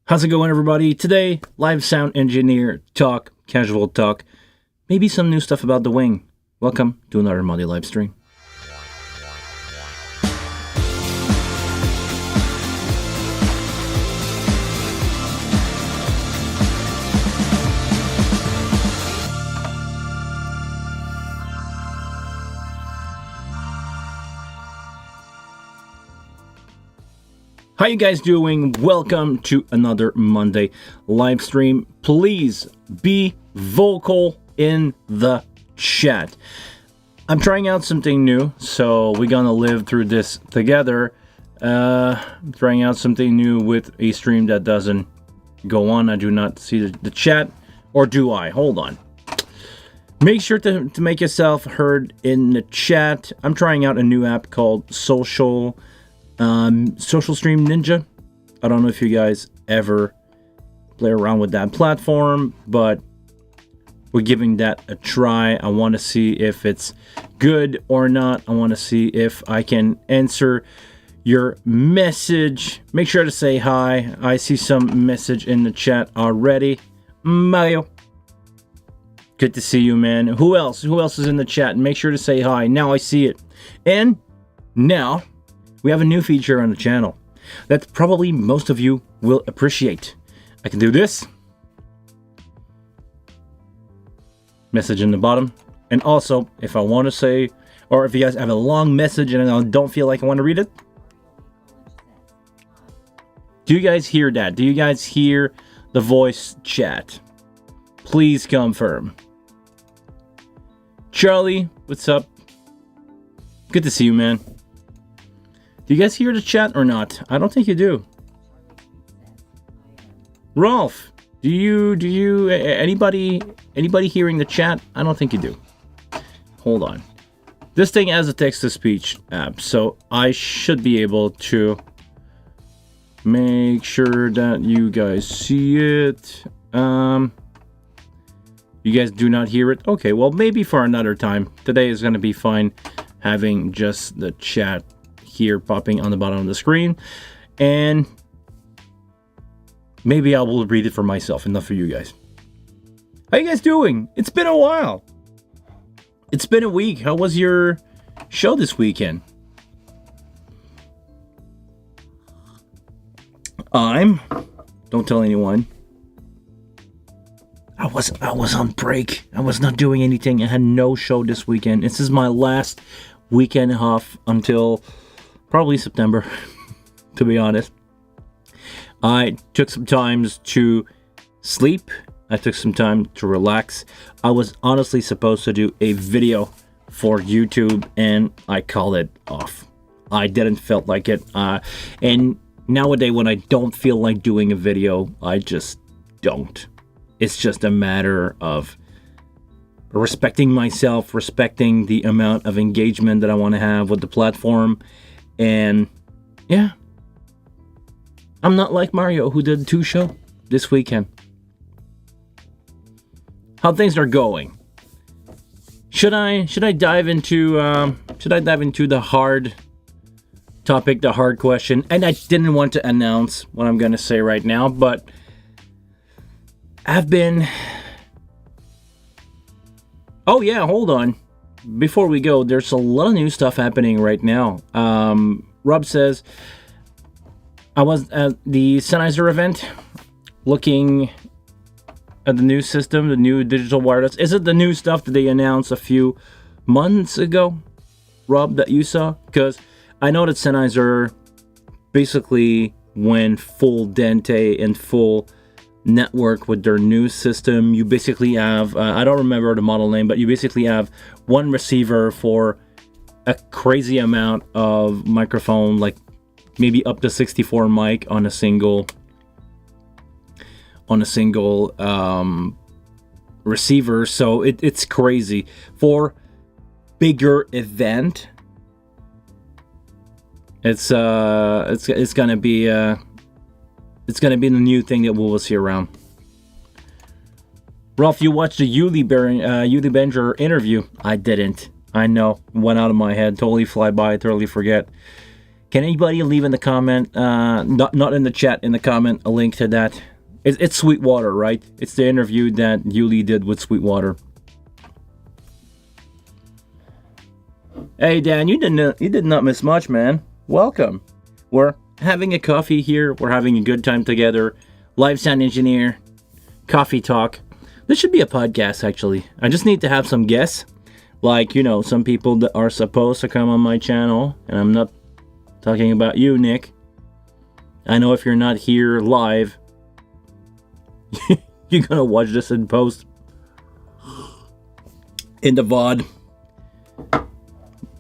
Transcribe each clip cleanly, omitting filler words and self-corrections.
How's it going, everybody? Today, live sound engineer talk, casual talk, maybe some new stuff about the Wing. Welcome to another Monday live stream. How you guys doing? Welcome to another Monday live stream. Please be vocal in the chat. I'm trying out something new, so we're gonna live through this together. I'm trying out something new with a stream that doesn't go on. I do not see the chat, or do I? Hold on. Make sure to make yourself heard in the chat. I'm trying out a new app called Social Stream Ninja. I don't know if you guys ever play around with that platform, but we're giving that a try. I want to see if it's good or not. I want to see if I can answer your message. Make sure to say hi. I see some message in the chat already. Mario, good to see you, man. Who else is in the chat? Make sure to say hi. Now I see it. And now we have a new feature on the channel that probably most of you will appreciate. I can do this. Message in the bottom. And also, if I want to say, or if you guys have a long message and I don't feel like I want to read it. Do you guys hear that? Do you guys hear the voice chat? Please confirm. Charlie, what's up? Good to see you, man. Do you guys hear the chat or not? I don't think you do. Rolf, do you anybody hearing the chat? I don't think you do. Hold on. This thing has a text-to-speech app, so I should be able to make sure that you guys see it. You guys do not hear it? Okay, well, maybe for another time. Today is going to be fine having just the chat here popping on the bottom of the screen, and maybe I will read it for myself, enough for you guys. How you guys doing? It's been a while. It's been a week. How was your show this weekend? Don't tell anyone. I was on break. I was not doing anything. I had no show this weekend. This is my last weekend off until probably September, to be honest. I took some time to sleep. I took some time to relax. I was honestly supposed to do a video for YouTube, and I called it off. I didn't feel like it. And nowadays, when I don't feel like doing a video, I just don't. It's just a matter of respecting myself, respecting the amount of engagement that I want to have with the platform. And yeah, I'm not like Mario, who did 2 shows this weekend. How things are going? Should I dive into the hard topic, the hard question? And I didn't want to announce what I'm gonna say right now, but I've been. Oh yeah, hold on. Before we go, there's a lot of new stuff happening right now. Rob says, I was at the Sennheiser event looking at the new system, the new digital wireless. Is it the new stuff that they announced a few months ago, Rob, that you saw? Because I know that Sennheiser basically went full Dante and full network with their new system. You basically have, I don't remember the model name, but you basically have one receiver for a crazy amount of microphone, like maybe up to 64 mic on a single receiver. So it's crazy for bigger event. It's gonna be the new thing that we will see around. Rolf, you watched the Yuli Behringer interview? I didn't. I know. Went out of my head. Totally fly by. Totally forget. Can anybody leave in the comment, not in the chat, in the comment, a link to that? It's Sweetwater, right? It's the interview that Yuli did with Sweetwater. Hey Dan, you did not miss much, man. Welcome. We're having a coffee here. We're having a good time together. Live sound engineer, coffee talk. This should be a podcast, actually. I just need to have some guests, like, you know, some people that are supposed to come on my channel, and I'm not talking about you, Nick. I know if you're not here live, you're gonna watch this in post, in the VOD.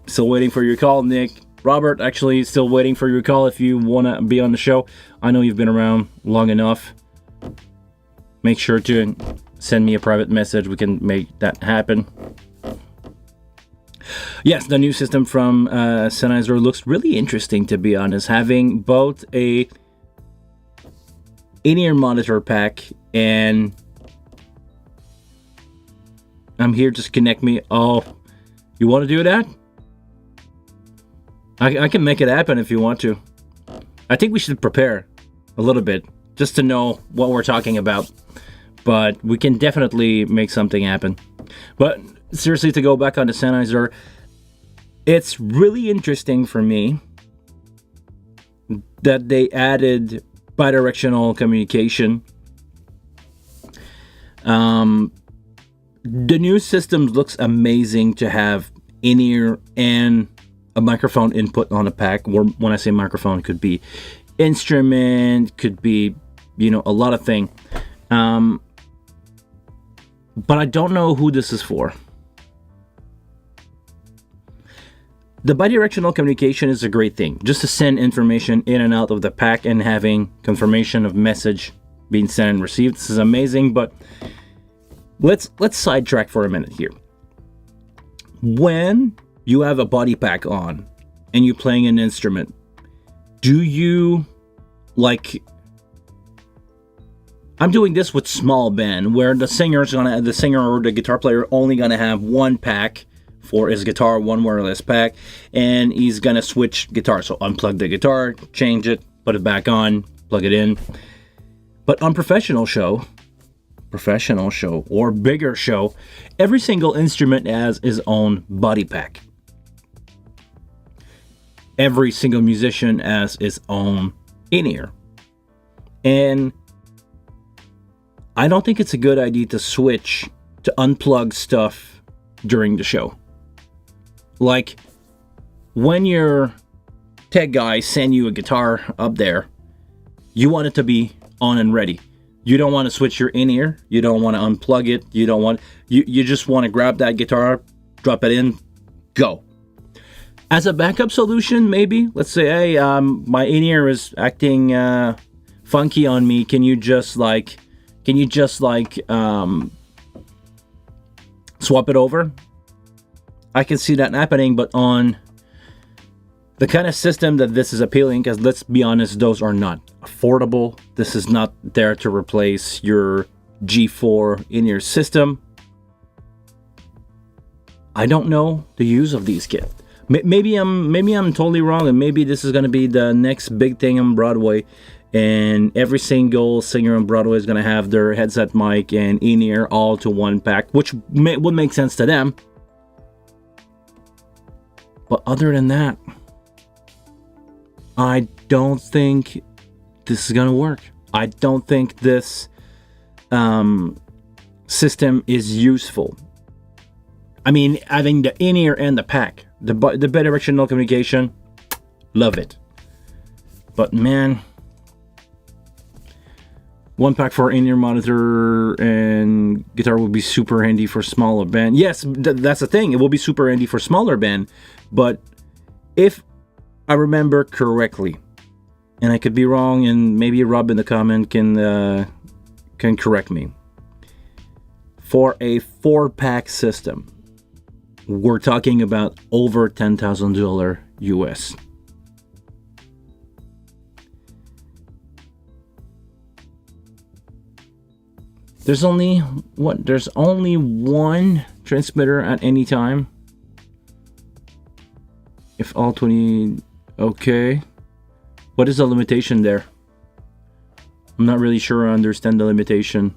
Still waiting for your call, Nick. Robert, actually, still waiting for your call if you want to be on the show. I know you've been around long enough. Make sure to send me a private message. We can make that happen. Yes, the new system from Sennheiser looks really interesting, to be honest. Having both a in-ear monitor pack and I'm here, just connect me. Oh, you want to do that? I can make it happen if you want to. I think we should prepare a little bit just to know what we're talking about. But we can definitely make something happen. But seriously, to go back on the Sennheiser, it's really interesting for me that they added bidirectional communication. The new system looks amazing to have in-ear and a microphone input on a pack. When I say microphone, it could be instrument, could be, you know, a lot of things. But I don't know who this is for. The bidirectional communication is a great thing. Just to send information in and out of the pack and having confirmation of message being sent and received. This is amazing, but let's sidetrack for a minute here. When you have a body pack on and you're playing an instrument, do you, like, I'm doing this with small band where the singer or the guitar player only gonna have one pack for his guitar, one wireless pack, and he's gonna switch guitar. So unplug the guitar, change it, put it back on, plug it in. But on professional show or bigger show, every single instrument has his own body pack. Every single musician has his own in-ear. And I don't think it's a good idea to switch, to unplug stuff during the show. Like, when your tech guy send you a guitar up there, you want it to be on and ready. You don't want to switch your in-ear. You don't want to unplug it. You just want to grab that guitar, drop it in, go. As a backup solution, maybe, let's say, hey, my in-ear is acting funky on me. Can you just swap it over? I can see that happening, but on the kind of system that this is appealing, because let's be honest, those are not affordable. This is not there to replace your G4 in-ear system. I don't know the use of these kits. Maybe I'm totally wrong, and maybe this is going to be the next big thing on Broadway, and every single singer on Broadway is going to have their headset mic and in-ear all to one pack, which would make sense to them. But other than that, I don't think this is going to work. I don't think this system is useful. I mean, having the in-ear and the pack, the bidirectional communication, love it. But man, one pack for in-ear monitor and guitar would be super handy for smaller band. Yes, that's the thing. It will be super handy for smaller band. But if I remember correctly, and I could be wrong, and maybe Rob in the comment can correct me. For a 4-pack system, we're talking about over $10,000 US. There's only one transmitter at any time. If all 20 Okay. What is the limitation there? I'm not really sure I understand the limitation.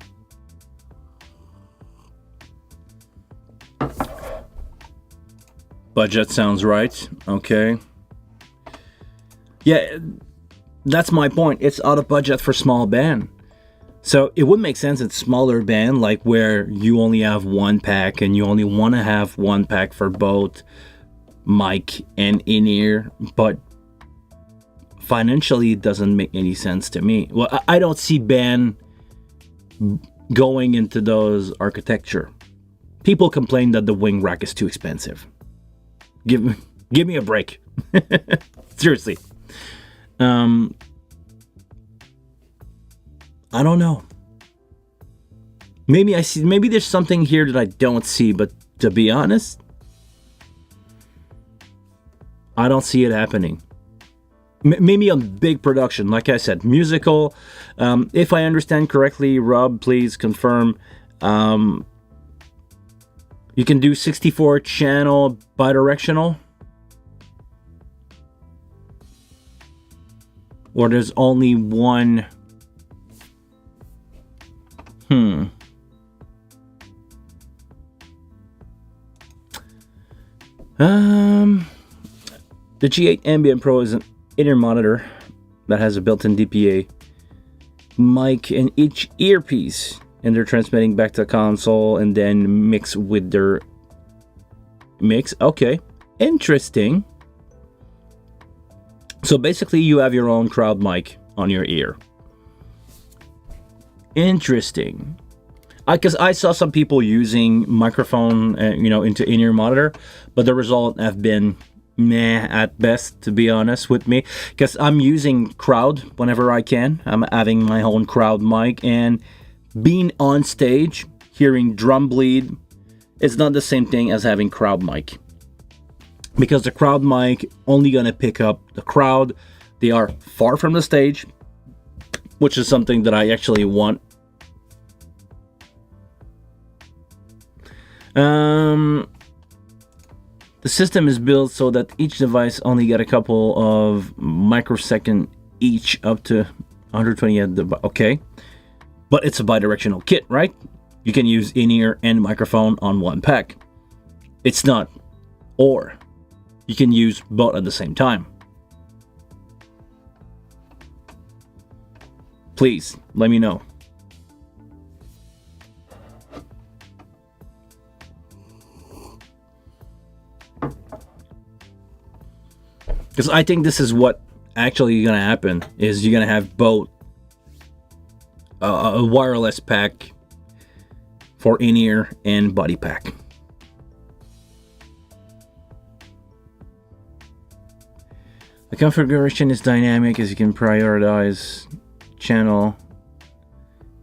Budget sounds right. Okay. Yeah, that's my point. It's out of budget for small band. So it would make sense in smaller band, like where you only have one pack and you only want to have one pack for both mic and in-ear, but financially it doesn't make any sense to me. Well, I don't see band going into those architecture. People complain that the wing rack is too expensive. Give me a break. Seriously. I don't know. Maybe I see. Maybe there's something here that I don't see. But to be honest, I don't see it happening. Maybe on big production, like I said, musical. If I understand correctly, Rob, please confirm. You can do 64 channel bidirectional, or there's only one. The G8 Ambient Pro is an in-ear monitor that has a built-in DPA mic in each earpiece, and they're transmitting back to the console and then mix with their mix. Okay, interesting. So basically you have your own crowd mic on your ear. Interesting. Because I saw some people using microphone, into in-ear monitor, but the result have been meh at best, to be honest with me. Because I'm using crowd whenever I can. I'm having my own crowd mic, and being on stage, hearing drum bleed, it's not the same thing as having crowd mic. Because the crowd mic only gonna pick up the crowd. They are far from the stage, which is something that I actually want. The system is built so that each device only get a couple of microsecond each, up to 120 at the okay, but it's a bidirectional kit, right? You can use in-ear and microphone on one pack. It's not, or you can use both at the same time. Please let me know. Because I think this is what actually gonna happen, is you're gonna have both a wireless pack for in-ear and body pack. The configuration is dynamic, as you can prioritize channel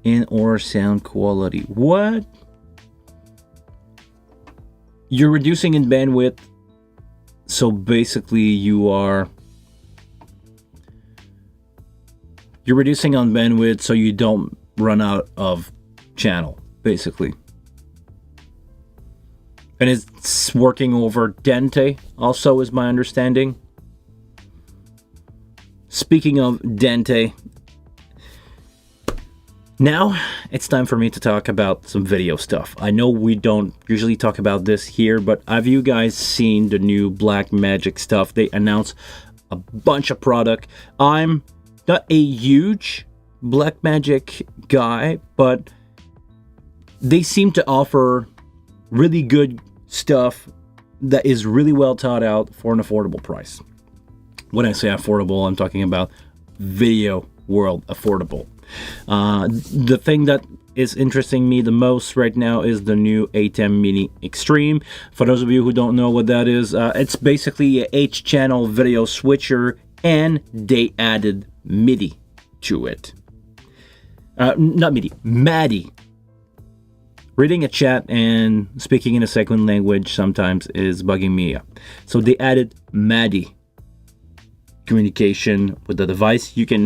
in or sound quality. What? You're reducing in bandwidth. So basically you're reducing on bandwidth so you don't run out of channel, basically. And it's working over Dante also, is my understanding. Speaking of Dante, now it's time for me to talk about some video stuff. I know we don't usually talk about this here, but have you guys seen the new Blackmagic stuff? They announced a bunch of product. I'm not a huge Blackmagic guy, but they seem to offer really good stuff that is really well thought out for an affordable price. When I say affordable, I'm talking about video world affordable. The thing that is interesting me the most right now is the new ATEM Mini Extreme. For those of you who don't know what that is, it's basically a H-channel video switcher, and they added MIDI to it. Not MIDI, MADI. Reading a chat and speaking in a second language sometimes is bugging me up. So they added MADI communication with the device. You can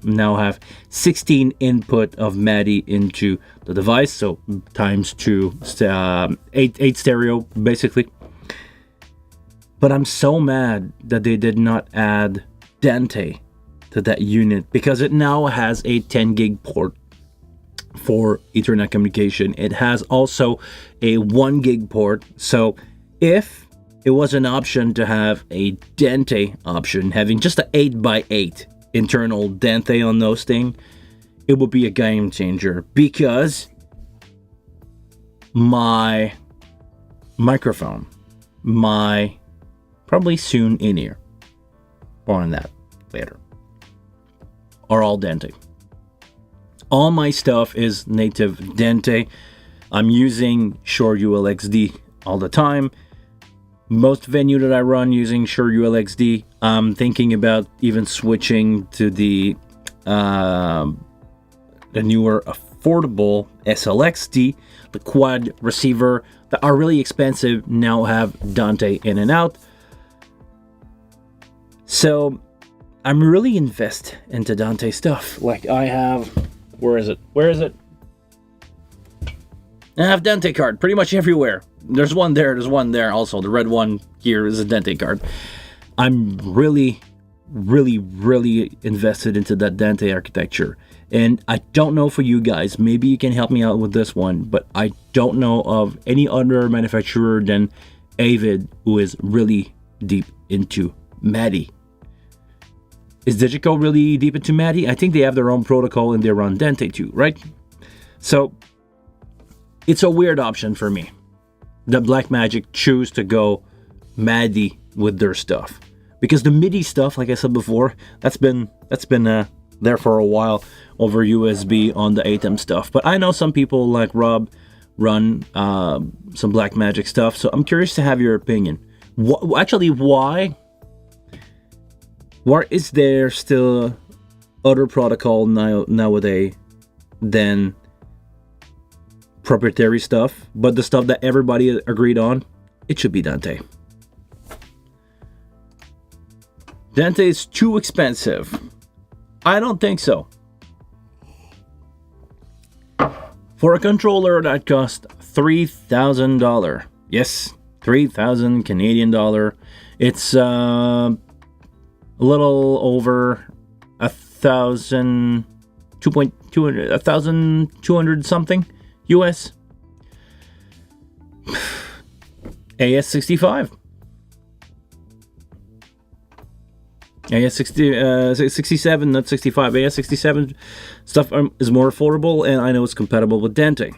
now have 16 input of MADI into the device, so times 2, 8 stereo basically. But I'm so mad that they did not add Dante to that unit, because it now has a 10 gig port for Ethernet communication. It has also a 1 gig port. So if it was an option to have a Dante option, having just an 8x8 internal Dante on those things, it would be a game changer, because my microphone, my probably soon in-ear, more on that later, are all Dante. All my stuff is native Dante. I'm using Shure ULXD all the time. Most venue that I run using Shure ULXD. I'm thinking about even switching to the newer affordable SLXD. The quad receiver that are really expensive now have Dante in and out. So I'm really invest into Dante stuff. Like I have, where is it? I have Dante card pretty much everywhere. There's one there, also. The red one here is a Dante card. I'm really invested into that Dante architecture. And I don't know for you guys, maybe you can help me out with this one, but I don't know of any other manufacturer than Avid who is really deep into MADI. Is Digico really deep into MADI? I think they have their own protocol and they run Dante too, right? So it's a weird option for me that Blackmagic choose to go MADI with their stuff, because the MIDI stuff, like I said before, that's been there for a while over USB on the ATEM stuff. But I know some people like Rob run some Blackmagic stuff, so I'm curious to have your opinion. Actually, why is there still other protocol nowadays than proprietary stuff, but the stuff that everybody agreed on, it should be Dante. Dante is too expensive. I don't think so. For a controller that cost $3,000, yes, 3,000 Canadian dollar, it's a little over 1,200 something US. AS65. AS67, not 65. AS67 stuff is more affordable, and I know it's compatible with Dante.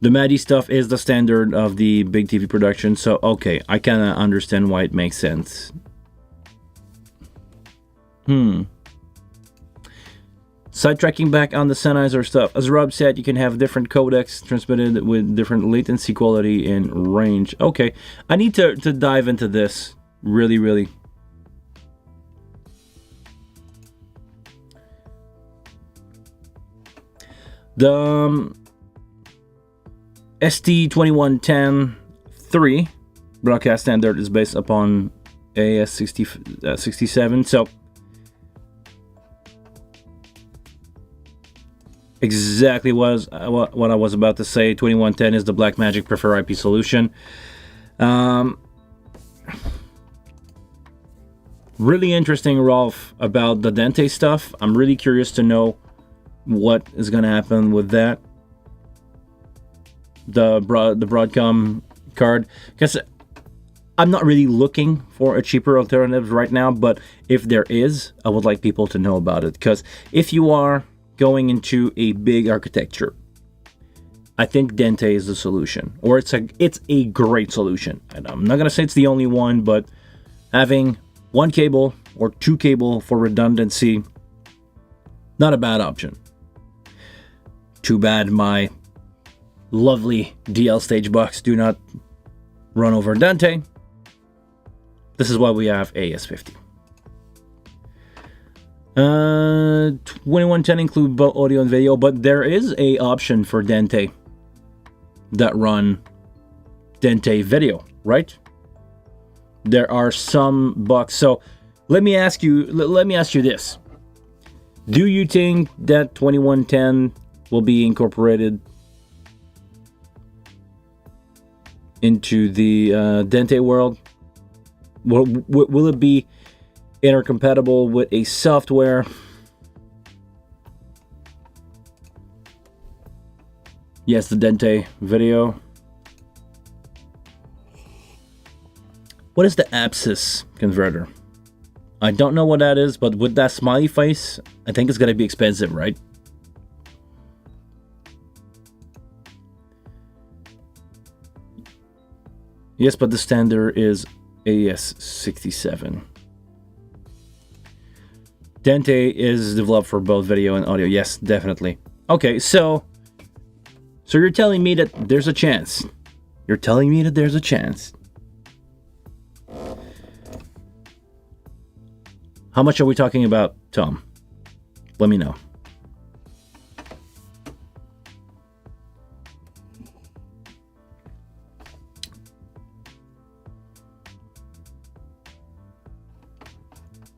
The MADI stuff is the standard of the big TV production, so okay, I kind of understand why it makes sense. Sidetracking back on the Sennheiser stuff. As Rob said, you can have different codecs transmitted with different latency quality and range. Okay, I need to dive into this really. The ST2110-3 broadcast standard is based upon AS67, so exactly what I was about to say. 2110 is the Blackmagic Prefer IP solution. Really interesting, Rolf, about the Dante stuff. I'm really curious to know what is going to happen with that. The Broadcom card, because I'm not really looking for a cheaper alternative right now, but if there is, I would like people to know about it, because if you are going into a big architecture, I think Dante is the solution, or it's a great solution. And I'm not gonna say it's the only one, but having one cable or two cable for redundancy, not a bad option. Too bad my lovely DL stage box do not run over Dante. This is why we have AS50. 2110 include both audio and video, but there is a option for Dante that run Dante video, right? There are some bucks. So let me ask you this: do you think that 2110 will be incorporated into the Dante world? Will it be intercompatible with a software? Yes, the Dante video. What is the abscess converter? I don't know what that is, but with that smiley face, I think it's gonna be expensive, right? Yes, but the standard is AS67. Dante is developed for both video and audio. Yes, definitely. Okay, so you're telling me that there's a chance. You're telling me that there's a chance. How much are we talking about, Tom? Let me know.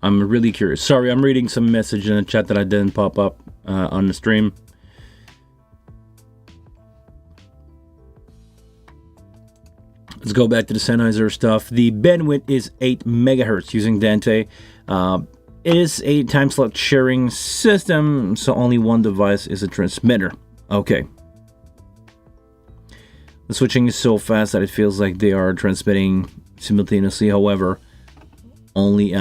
I'm really curious. Sorry, I'm reading some message in the chat that I didn't pop up on the stream. Let's go back to the Sennheiser stuff. The bandwidth is 8 megahertz using Dante. It is a time slot sharing system, so only one device is a transmitter. Okay. The switching is so fast that it feels like they are transmitting simultaneously. However, only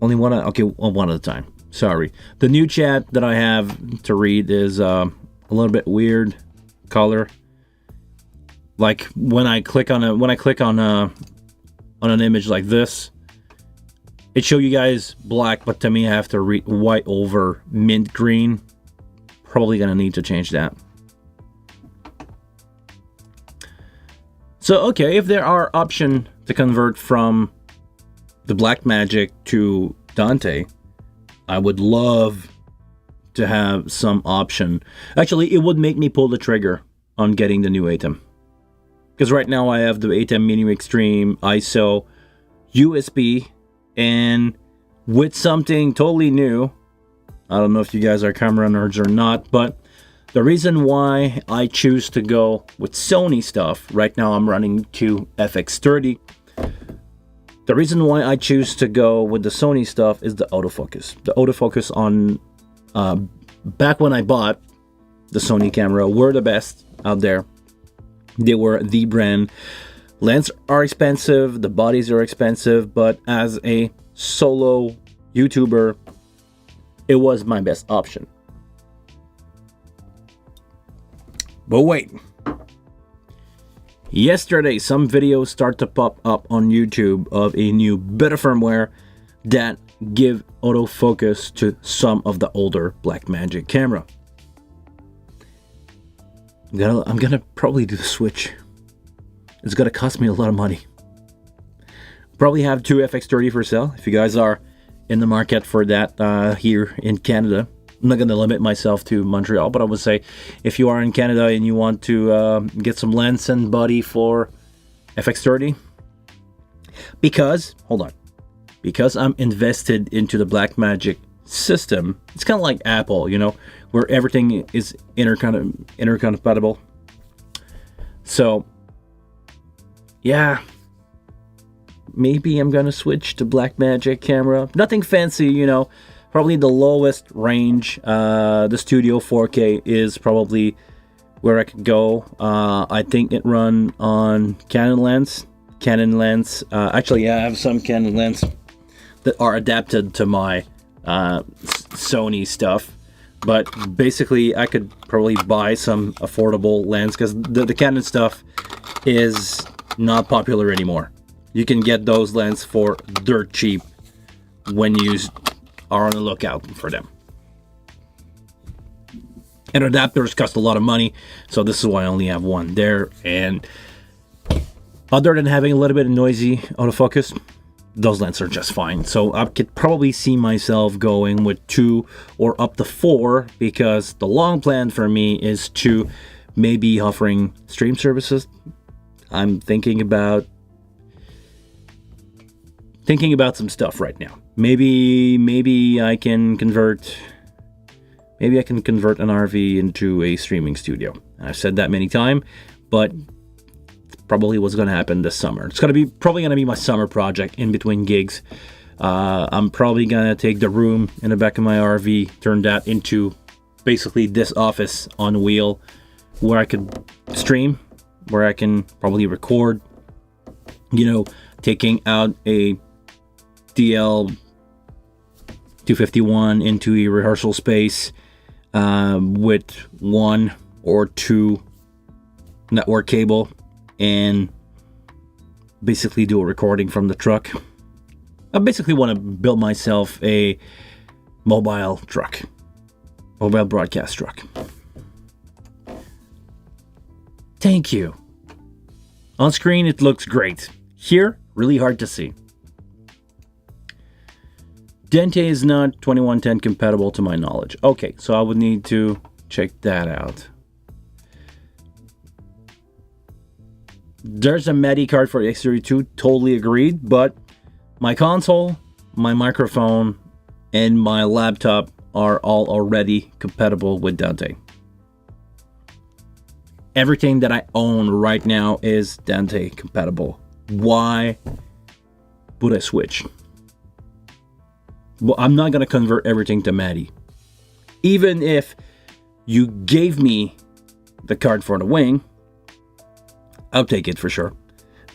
one at a time. Sorry. The new chat that I have to read is a little bit weird color. Like when I click on an image like this, it show you guys black, but to me I have to read white over mint green. Probably gonna need to change that. So okay, if there are options to convert from the Blackmagic to Dante, I would love to have some option. Actually, it would make me pull the trigger on getting the new ATEM. Because right now I have the ATEM Mini Extreme, ISO, USB, and with something totally new. I don't know if you guys are camera nerds or not, but the reason why I choose to go with Sony stuff, right now I'm running to FX30. The reason why I choose to go with the Sony stuff is the autofocus. The autofocus on, back when I bought the Sony camera, were the best out there. They were the brand. Lenses are expensive, the bodies are expensive, but as a solo YouTuber, it was my best option. But wait. Yesterday, some videos start to pop up on YouTube of a new bit of firmware that give autofocus to some of the older Blackmagic camera. I'm gonna probably do the switch. It's gonna cost me a lot of money. Probably have two FX30 for sale if you guys are in the market for that here in Canada. I'm not gonna limit myself to Montreal, but I would say if you are in Canada and you want to get some lens and body for FX30, because I'm invested into the Blackmagic system. It's kind of like Apple, you know, where everything is intercompatible. So yeah, maybe I'm gonna switch to Blackmagic camera. Nothing fancy, you know, probably the lowest range. The Studio 4K is probably where I could go. I think it run on Canon lens. Actually, I have some Canon lens that are adapted to my Sony stuff, but basically I could probably buy some affordable lens because the Canon stuff is not popular anymore. You can get those lenses for dirt cheap when you are on the lookout for them. And adapters cost a lot of money, so this is why I only have one there. And other than having a little bit of noisy autofocus, those lenses are just fine. So I could probably see myself going with 2 or up to 4, because the long plan for me is to maybe offering stream services. I'm thinking about some stuff right now. Maybe I can convert an RV into a streaming studio. I've said that many times, but probably what's going to happen this summer. It's probably going to be my summer project in between gigs. I'm probably going to take the room in the back of my RV, turn that into basically this office on wheel where I could stream, where I can probably record, taking out a DL 251 into a rehearsal space with 1 or 2 network cable and basically do a recording from the truck. I basically want to build myself a mobile broadcast truck. Thank you. On screen, it looks great. Here, really hard to see. Dante is not 2110 compatible to my knowledge. Okay, so I would need to check that out. There's a MIDI card for the X32, totally agreed, but my console, my microphone, and my laptop are all already compatible with Dante. Everything that I own right now is Dante compatible. Why would I switch? Well, I'm not going to convert everything to MIDI. Even if you gave me the card for the Wing, I'll take it for sure.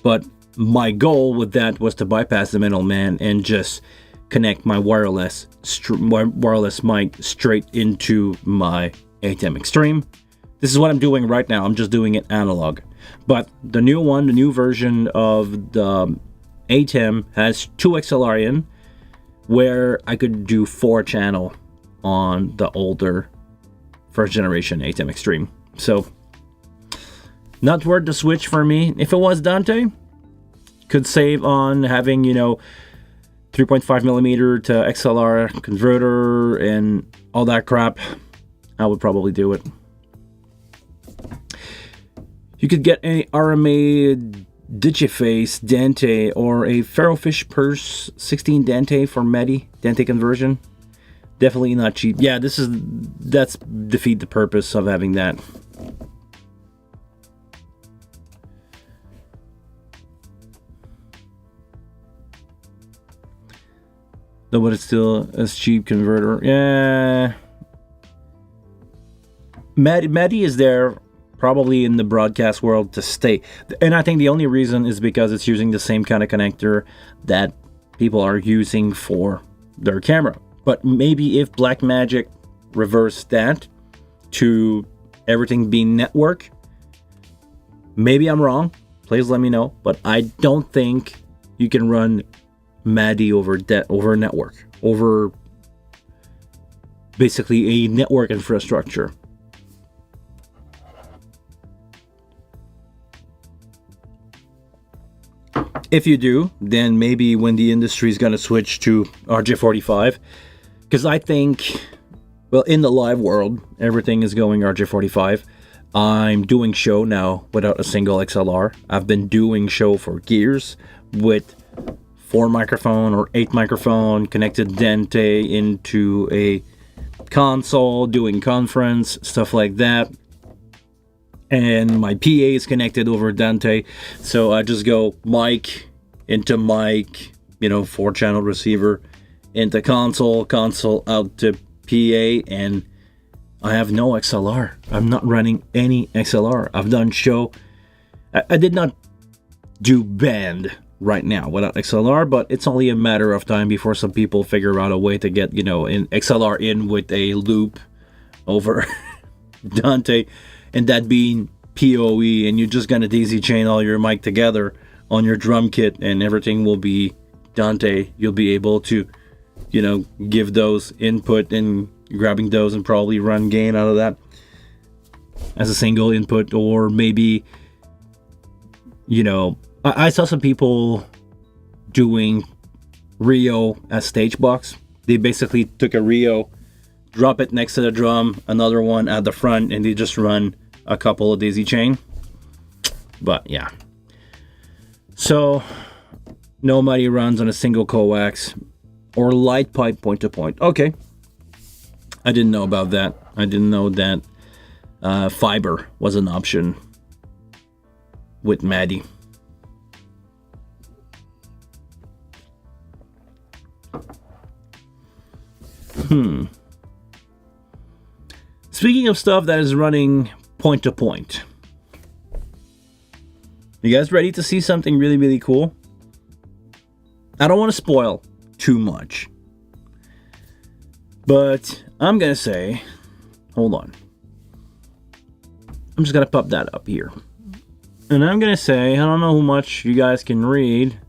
But my goal with that was to bypass the middleman and just connect my wireless mic straight into my ATEM Extreme. This is what I'm doing right now. I'm just doing it analog. But the new version of the ATEM has 2 XLR in, where I could do 4-channel on the older first generation ATEM Extreme. So, not worth the switch for me. If it was Dante, could save on having, 3.5mm to XLR converter and all that crap. I would probably do it. You could get an RMA Digiface Dante or a Ferrofish Purse 16 Dante for Dante conversion. Definitely not cheap. Yeah, that's defeat the purpose of having that. No, but it's still a cheap converter. Yeah. MIDI is there probably in the broadcast world to stay. And I think the only reason is because it's using the same kind of connector that people are using for their camera. But maybe if Blackmagic reversed that to everything being network, maybe I'm wrong. Please let me know. But I don't think you can run MIDI over network, over basically a network infrastructure. If you do, then maybe when the industry is going to switch to RJ45, because I think, well, in the live world, everything is going RJ45. I'm doing show now without a single XLR. I've been doing show for years with 4 microphone or 8 microphone, connected Dante into a console, doing conference, stuff like that. And my PA is connected over Dante, so I just go mic into mic, 4-channel receiver into console out to PA, and I have no XLR. I'm not running any XLR. I've done show. I did not do band right now without XLR, but it's only a matter of time before some people figure out a way to get, in XLR in with a loop over Dante, and that being PoE, and you're just gonna daisy chain all your mic together on your drum kit and everything will be Dante. You'll be able to, give those input and grabbing those and probably run gain out of that as a single input, or maybe, I saw some people doing Rio as stage box. They basically took a Rio, drop it next to the drum, another one at the front, and they just run a couple of daisy chain. But yeah, so nobody runs on a single coax or light pipe point to point. Okay, I didn't know about that. I didn't know that fiber was an option. with Maddie. Speaking of stuff that is running point to point, you guys ready to see something really, really cool? I don't want to spoil too much, but I'm gonna say, hold on. I'm just gonna pop that up here. And I'm gonna say, I don't know how much you guys can read.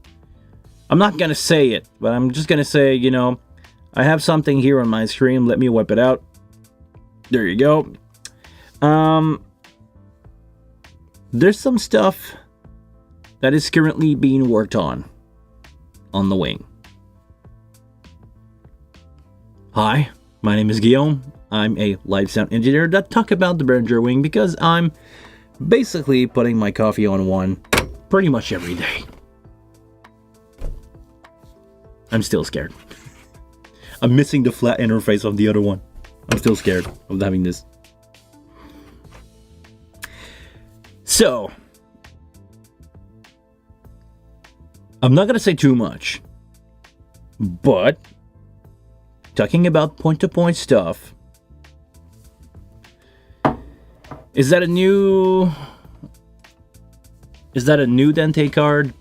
I'm not gonna say it, but I'm just gonna say, you know, I have something here on my screen. Let me wipe it out. There you go. There's some stuff that is currently being worked on the wing. Hi, my name is Guillaume. I'm a live sound engineer that talk about the Behringer Wing because I'm basically putting my coffee on one pretty much every day. I'm still scared. I'm missing the flat interface of the other one. I'm still scared of having this. So, I'm not going to say too much, but talking about point-to-point stuff, is that a new Dante card?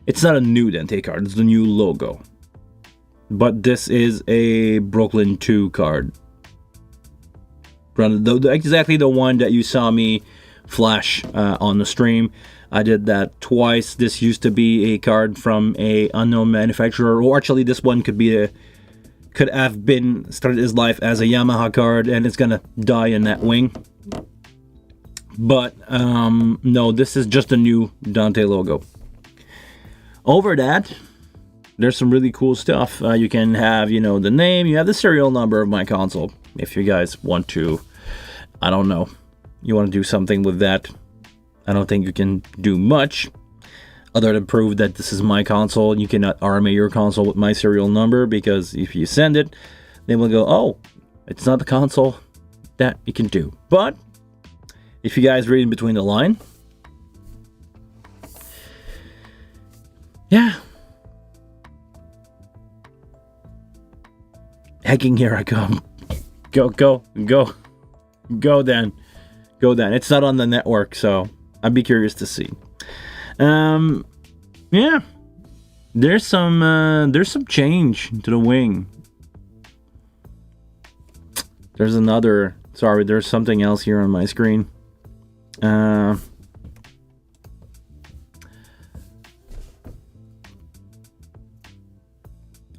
It's not a new Dante card, it's the new logo. But this is a Brooklyn 2 card. Exactly the one that you saw me flash on the stream. I did that twice. This used to be a card from a unknown manufacturer, or actually this one could have been started his life as a Yamaha card, and it's gonna die in that wing. But no, this is just a new Dante logo. Over that, there's some really cool stuff. You can have, you know, the name, you have the serial number of my console. If you guys want to, I don't know, you want to do something with that. I don't think you can do much other than prove that this is my console. You cannot RMA your console with my serial number, because if you send it, they will go, oh, it's not the console. That you can do. But if you guys read in between the line, yeah. Hacking, here I come. Go, Dan. It's not on the network, so I'd be curious to see. Yeah. There's some change to the wing. There's something else here on my screen.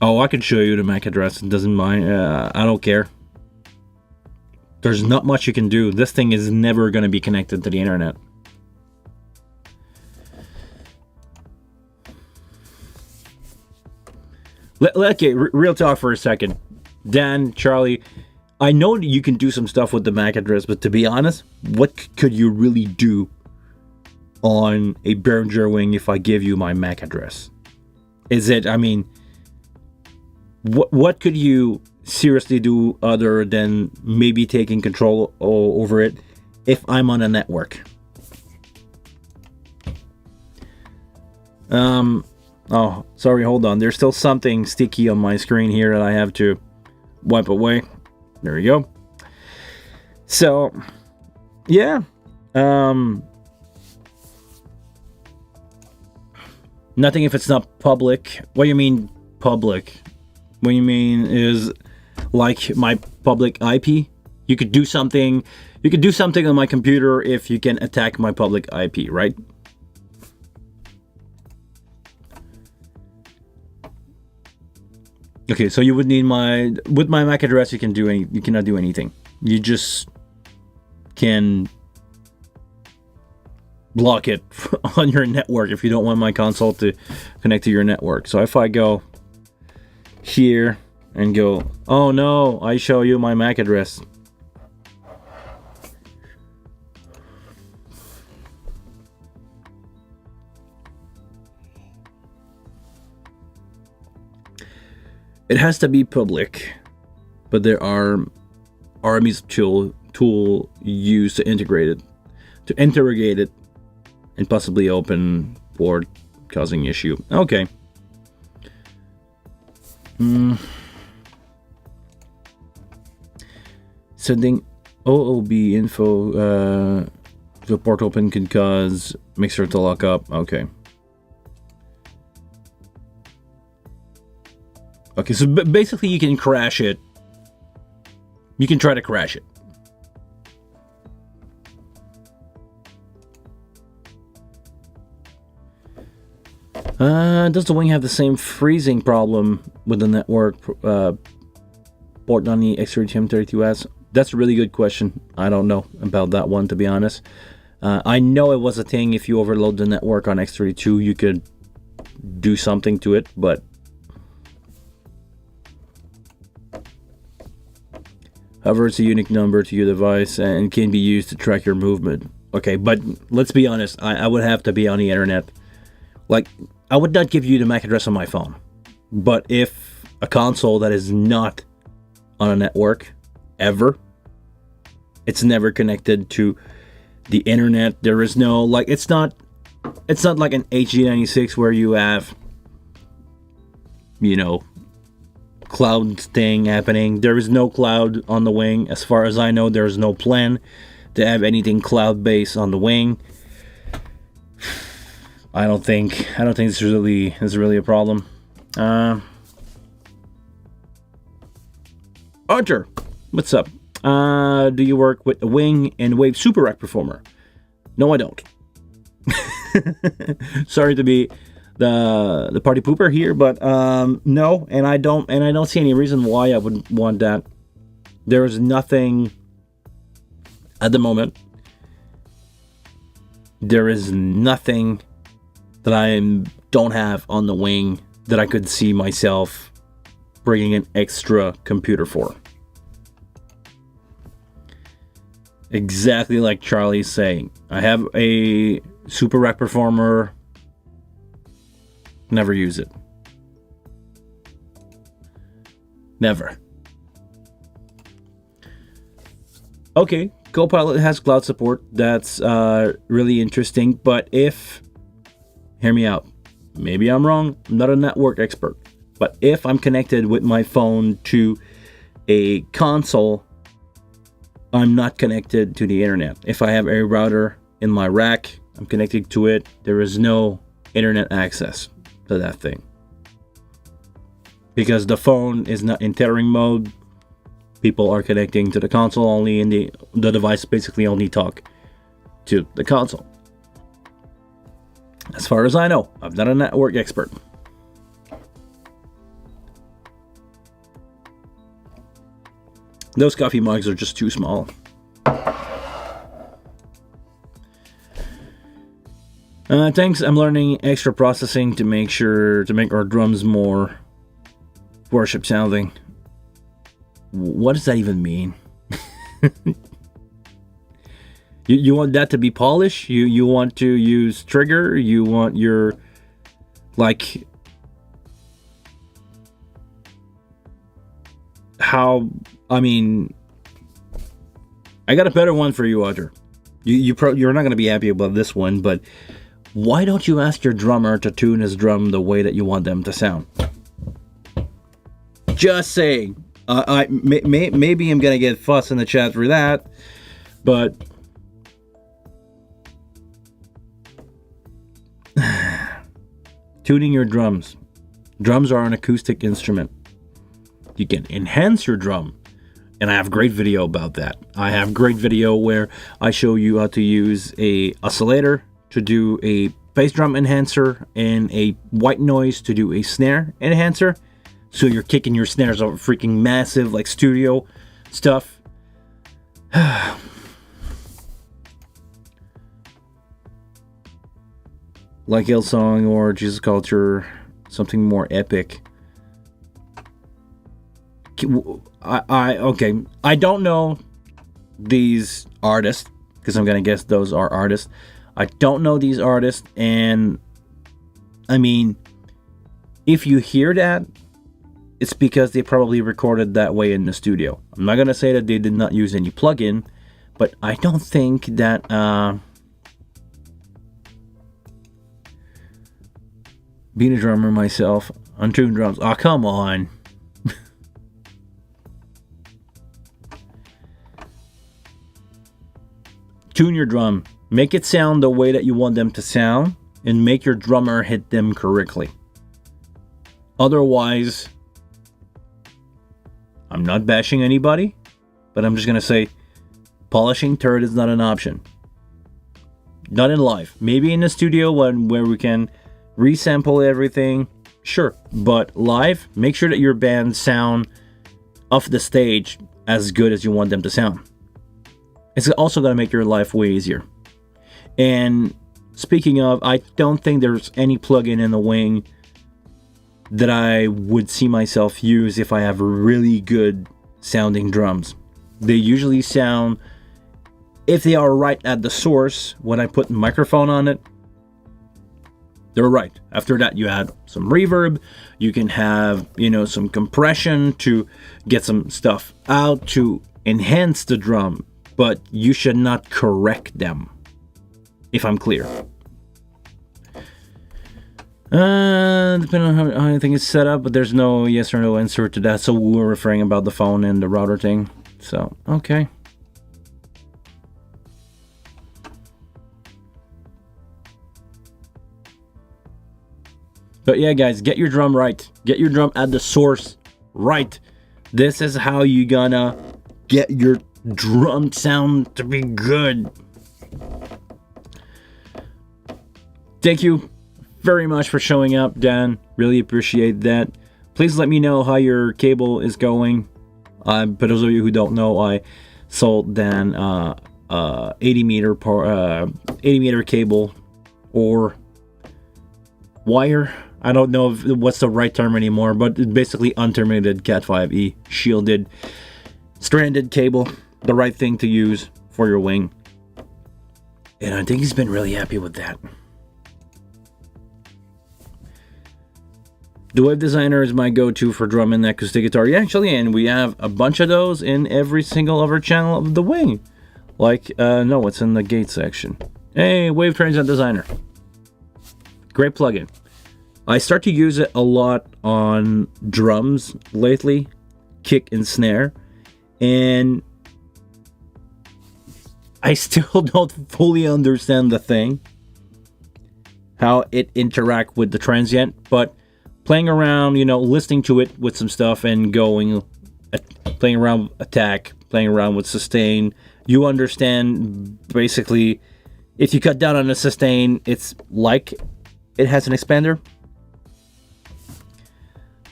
Oh, I can show you the MAC address. It doesn't mind. I don't care. There's not much you can do. This thing is never going to be connected to the internet. Okay, real talk for a second. Dan, Charlie, I know that you can do some stuff with the MAC address, but to be honest, what could you really do on a Behringer Wing if I give you my MAC address? What could you seriously do other than maybe taking control over it if I'm on a network? Oh, sorry, hold on. There's still something sticky on my screen here that I have to wipe away. There we go. So, yeah. Nothing if it's not public. What do you mean public? What you mean is like my public IP? You could do something on my computer if you can attack my public IP, right? Okay, so you would need with my MAC address you cannot do anything. You just can block it on your network if you don't want my console to connect to your network. So if I go here and go, oh no, I show you my MAC address. It has to be public, but there are armies of tool used to integrate it, to interrogate it and possibly open port causing issue. Okay. Sending OOB info to a port open can cause mixer to lock up. Okay. Okay, so basically you can crash it. You can try to crash it. Does the Wing have the same freezing problem with the network port on the X32M32S? That's a really good question. I don't know about that one, to be honest. I know it was a thing. If you overload the network on X32, you could do something to it, but however, it's a unique number to your device and can be used to track your movement. Okay, but let's be honest. I would have to be on the internet. Like, I would not give you the MAC address on my phone. But if a console that is not on a network, ever, it's never connected to the internet. There is no, like, it's not like an HD96 where you have, you know, cloud thing happening. There is no cloud on the Wing. As far as I know, there is no plan to have anything cloud-based on the Wing. I don't think this is really a problem. Archer, what's up? Do you work with the Wing and Wave Super Rack Performer? No, I don't. Sorry to be the party pooper here, but no, and I don't see any reason why I would want that. There is nothing at the moment. There is nothing that I don't have on the Wing that I could see myself bringing an extra computer for. Exactly like Charlie's saying. I have a Super Rack Performer. Never use it. Never. Okay, Copilot has cloud support. That's really interesting. But if, hear me out, maybe I'm wrong. I'm not a network expert. But if I'm connected with my phone to a console, I'm not connected to the internet. If I have a router in my rack, I'm connected to it. There is no internet access to that thing. Because the phone is not in tethering mode. People are connecting to the console only, and the device basically only talk to the console. As far as I know, I'm not a network expert. Those coffee mugs are just too small. Thanks, I'm learning extra processing to make our drums more worship sounding. What does that even mean? You want that to be polished? You want to use trigger? You want your, like, how, I mean, I got a better one for you, Audrey. You're not going to be happy about this one, but why don't you ask your drummer to tune his drum the way that you want them to sound? Just saying. Maybe I'm going to get fuss in the chat for that, but tuning your drums. Drums are an acoustic instrument. You can enhance your drum. And I have a great video about that. I have a great video where I show you how to use a oscillator to do a bass drum enhancer and a white noise to do a snare enhancer. So you're kicking your snares over freaking massive, like, studio stuff. Like Hillsong or Jesus Culture, something more epic. Okay, I don't know these artists, because I'm gonna guess those are artists. I don't know these artists, and I mean, if you hear that, it's because they probably recorded that way in the studio. I'm not gonna say that they did not use any plugin, but I don't think that Being a drummer myself, untuned drums. Oh, come on. Tune your drum. Make it sound the way that you want them to sound, and make your drummer hit them correctly. Otherwise, I'm not bashing anybody, but I'm just going to say polishing turd is not an option. Not in live. Maybe in the studio where we can resample everything, sure. But live, make sure that your band sound off the stage as good as you want them to sound. It's also going to make your life way easier. And speaking of, I don't think there's any plugin in the Wing that I would see myself use if I have really good sounding drums. They usually sound, if they are right at the source, when I put the microphone on it, they're right. After that, you add some reverb. You can have, some compression to get some stuff out to enhance the drum. But you should not correct them, if I'm clear. Depending on how anything is set up, but there's no yes or no answer to that. So we're referring about the phone and the router thing. So, okay. But yeah, guys, get your drum right. Get your drum at the source right. This is how you gonna get your drum sound to be good. Thank you very much for showing up, Dan. Really appreciate that. Please let me know how your cable is going. For those of you who don't know, I sold Dan 80 meter cable or wire. I don't know what's the right term anymore, but it's basically unterminated Cat 5e shielded stranded cable. The right thing to use for your Wing. And I think he's been really happy with that. The Wave Designer is my go-to for drum and acoustic guitar. Yeah, actually, and we have a bunch of those in every single other channel of the Wing. Like, no, it's in the gate section. Hey, Wave Transient Designer. Great plugin. I start to use it a lot on drums lately. Kick and snare. And I still don't fully understand the thing, how it interact with the transient, but playing around, listening to it with some stuff and playing around with attack, playing around with sustain, you understand basically if you cut down on a sustain, it's like it has an expander.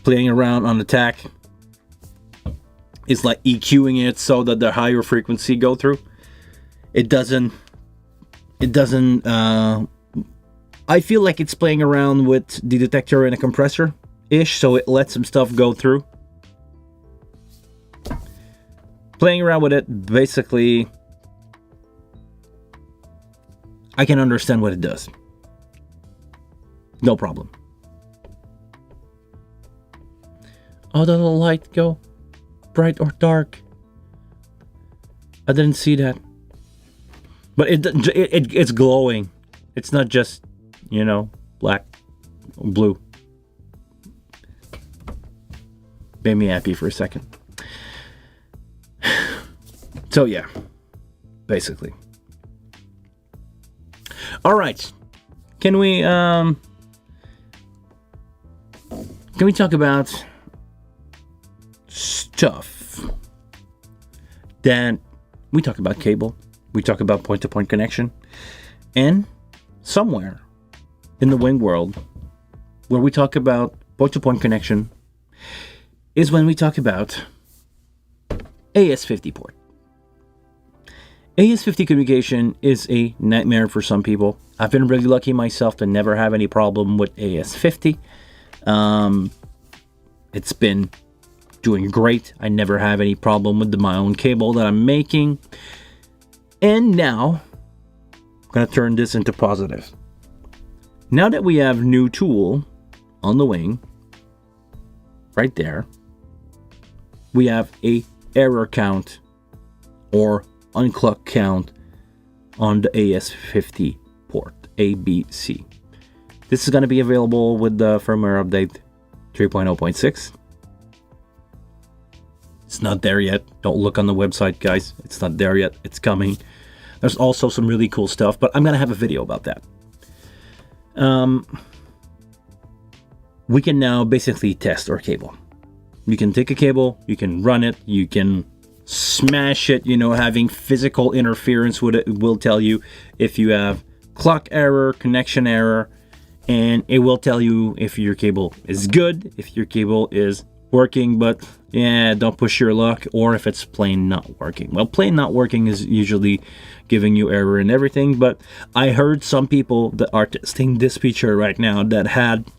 Playing around on attack is like EQing it so that the higher frequency go through. It doesn't, I feel like it's playing around with the detector and a compressor-ish, so it lets some stuff go through. Playing around with it, basically, I can understand what it does. No problem. Oh, does the light go bright or dark? I didn't see that. But it's glowing. It's not just, black or blue. Made me happy for a second. So yeah, basically. All right. Can we talk about stuff? Then we talk about cable. We talk about point-to-point connection. And somewhere in the Wing world where we talk about point-to-point connection is when we talk about AS50 port. AS50 communication is a nightmare for some people. I've been really lucky myself to never have any problem with AS50. It's been doing great. I never have any problem with my own cable that I'm making. And now, I'm going to turn this into positive. Now that we have new tool on the Wing, right there, we have a error count or unclock count on the AS50 port, ABC. This is going to be available with the firmware update 3.0.6. It's not there yet. Don't look on the website, guys. It's not there yet. It's coming. There's also some really cool stuff, but I'm going to have a video about that. We can now basically test our cable. You can take a cable, you can run it, you can smash it, you know, having physical interference with it will tell you if you have clock error, connection error, and it will tell you if your cable is good, if your cable is working, but yeah, don't push your luck, or if it's plain not working. Well, plain not working is usually giving you error and everything, but I heard some people that are testing this feature right now that had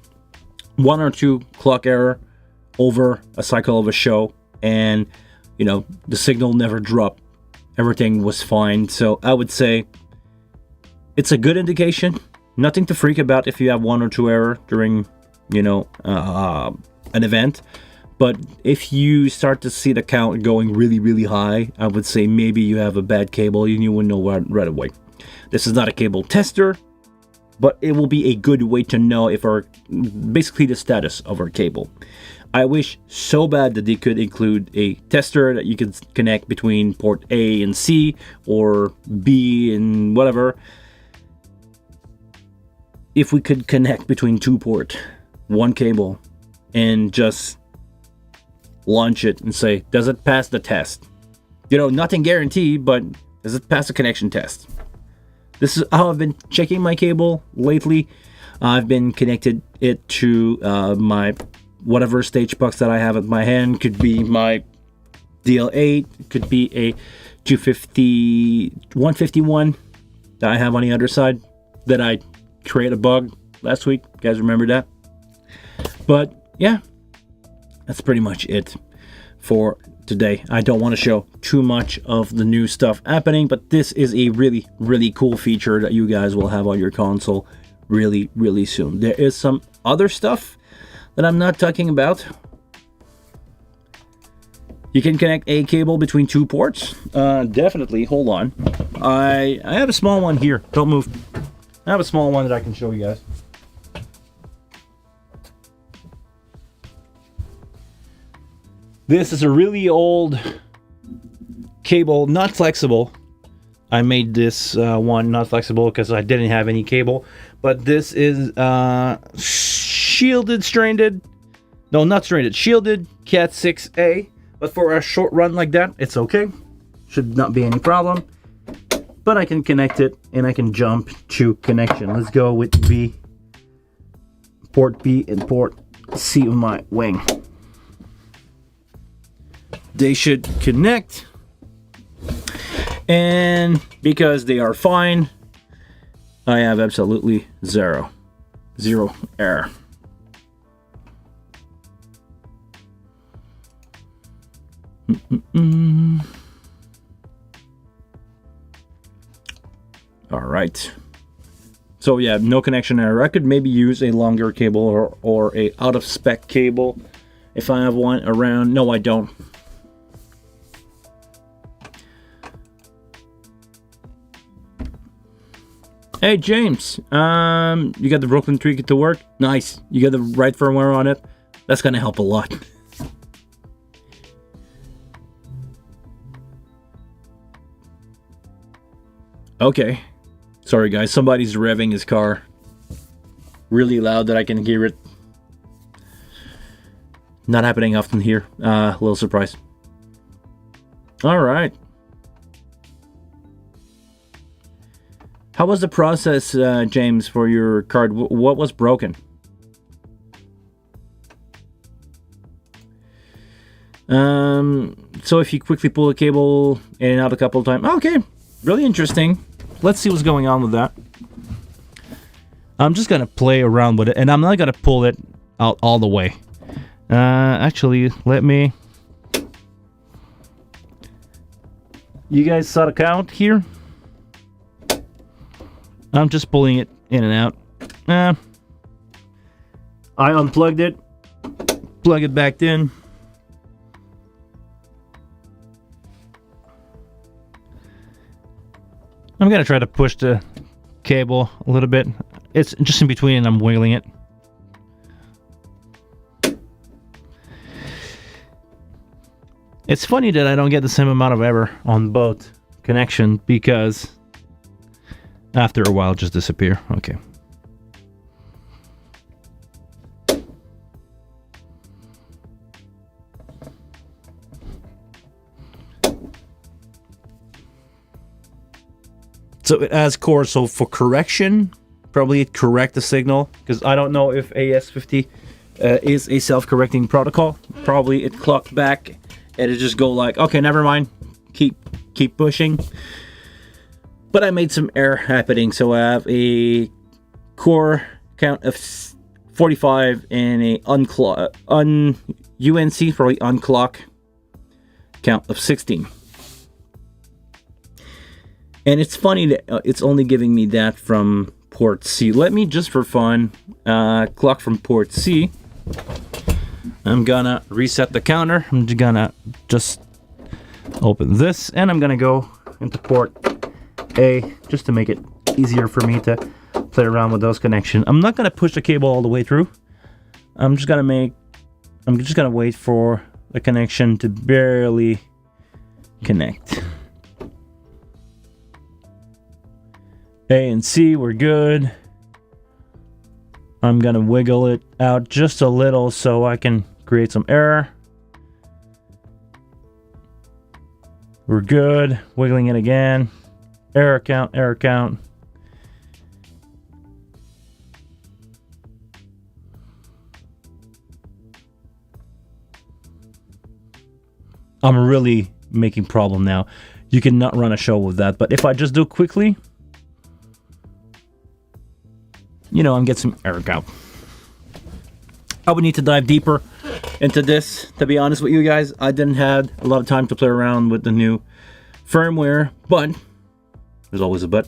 1 or 2 clock error over a cycle of a show, and you know, the signal never dropped. Everything was fine. So I would say it's a good indication. Nothing to freak about if you have 1 or 2 error during, you know, an event. But if you start to see the count going really, really high, I would say maybe you have a bad cable and you will know right away. This is not a cable tester, but it will be a good way to know if basically the status of our cable. I wish so bad that they could include a tester that you could connect between port A and C or B and whatever. If we could connect between 2 port, 1 cable, and just launch it and say, does it pass the test? You know, nothing guaranteed, but does it pass the connection test? This is how I've been checking my cable lately. I've been connected it to my whatever stage box that I have at my hand. Could be my DL8, could be a 151 that I have on the other side that I created a bug last week. You guys remember that? But yeah, that's pretty much it for today. I don't want to show too much of the new stuff happening, but this is a really, really cool feature that you guys will have on your console really, really soon. There is some other stuff that I'm not talking about. You can connect a cable between 2 ports. Definitely. Hold on. I have a small one here. Don't move. I have a small one that I can show you guys. This is a really old cable, not flexible. I made this one not flexible because I didn't have any cable. But this is shielded, shielded Cat 6A. But for a short run like that, it's okay. Should not be any problem. But I can connect it and I can jump to connection. Let's go with B. Port B and port C of my wing. They should connect. And because they are fine, I have absolutely zero error. All right. So yeah, no connection error. I could maybe use a longer cable or a out of spec cable if I have one around. No, I don't. Hey James, you got the Brooklyn Tweaker to work? Nice. You got the right firmware on it? That's gonna help a lot. Okay. Sorry guys, somebody's revving his car really loud that I can hear it. Not happening often here. A little surprise. All right. How was the process, James, for your card? What was broken? So if you quickly pull the cable in and out a couple of times. Okay, really interesting. Let's see what's going on with that. I'm just gonna play around with it, and I'm not gonna pull it out all the way. Actually, let me... You guys saw the count here? I'm just pulling it in and out. I unplugged it, plug it back in. I'm gonna try to push the cable a little bit. it's just in between and I'm wiggling it. It's funny that I don't get the same amount of error on both connection because after a while just disappear. Okay. So it has core, so for correction, probably it correct the signal, because I don't know if AS50 is a self-correcting protocol. Probably it clocked back and it just go like, okay, never mind, keep pushing. But I made some error happening, so I have a core count of 45 and a UNC probably unclock count of 16. And it's funny that it's only giving me that from port C. Let me, just for fun, clock from port C. I'm gonna reset the counter. I'm gonna just open this, and I'm gonna go into port A, just to make it easier for me to play around with those connections. I'm not gonna push the cable all the way through. I'm just gonna wait for the connection to barely connect. A and C, we're good. I'm gonna wiggle it out just a little so I can create some error. We're good. Wiggling it again. Error count, error count. I'm really making problem now. You cannot run a show with that, but if I just do quickly, you know, I'm getting some error count. I would need to dive deeper into this, to be honest with you guys. I didn't have a lot of time to play around with the new firmware, but there's always a but.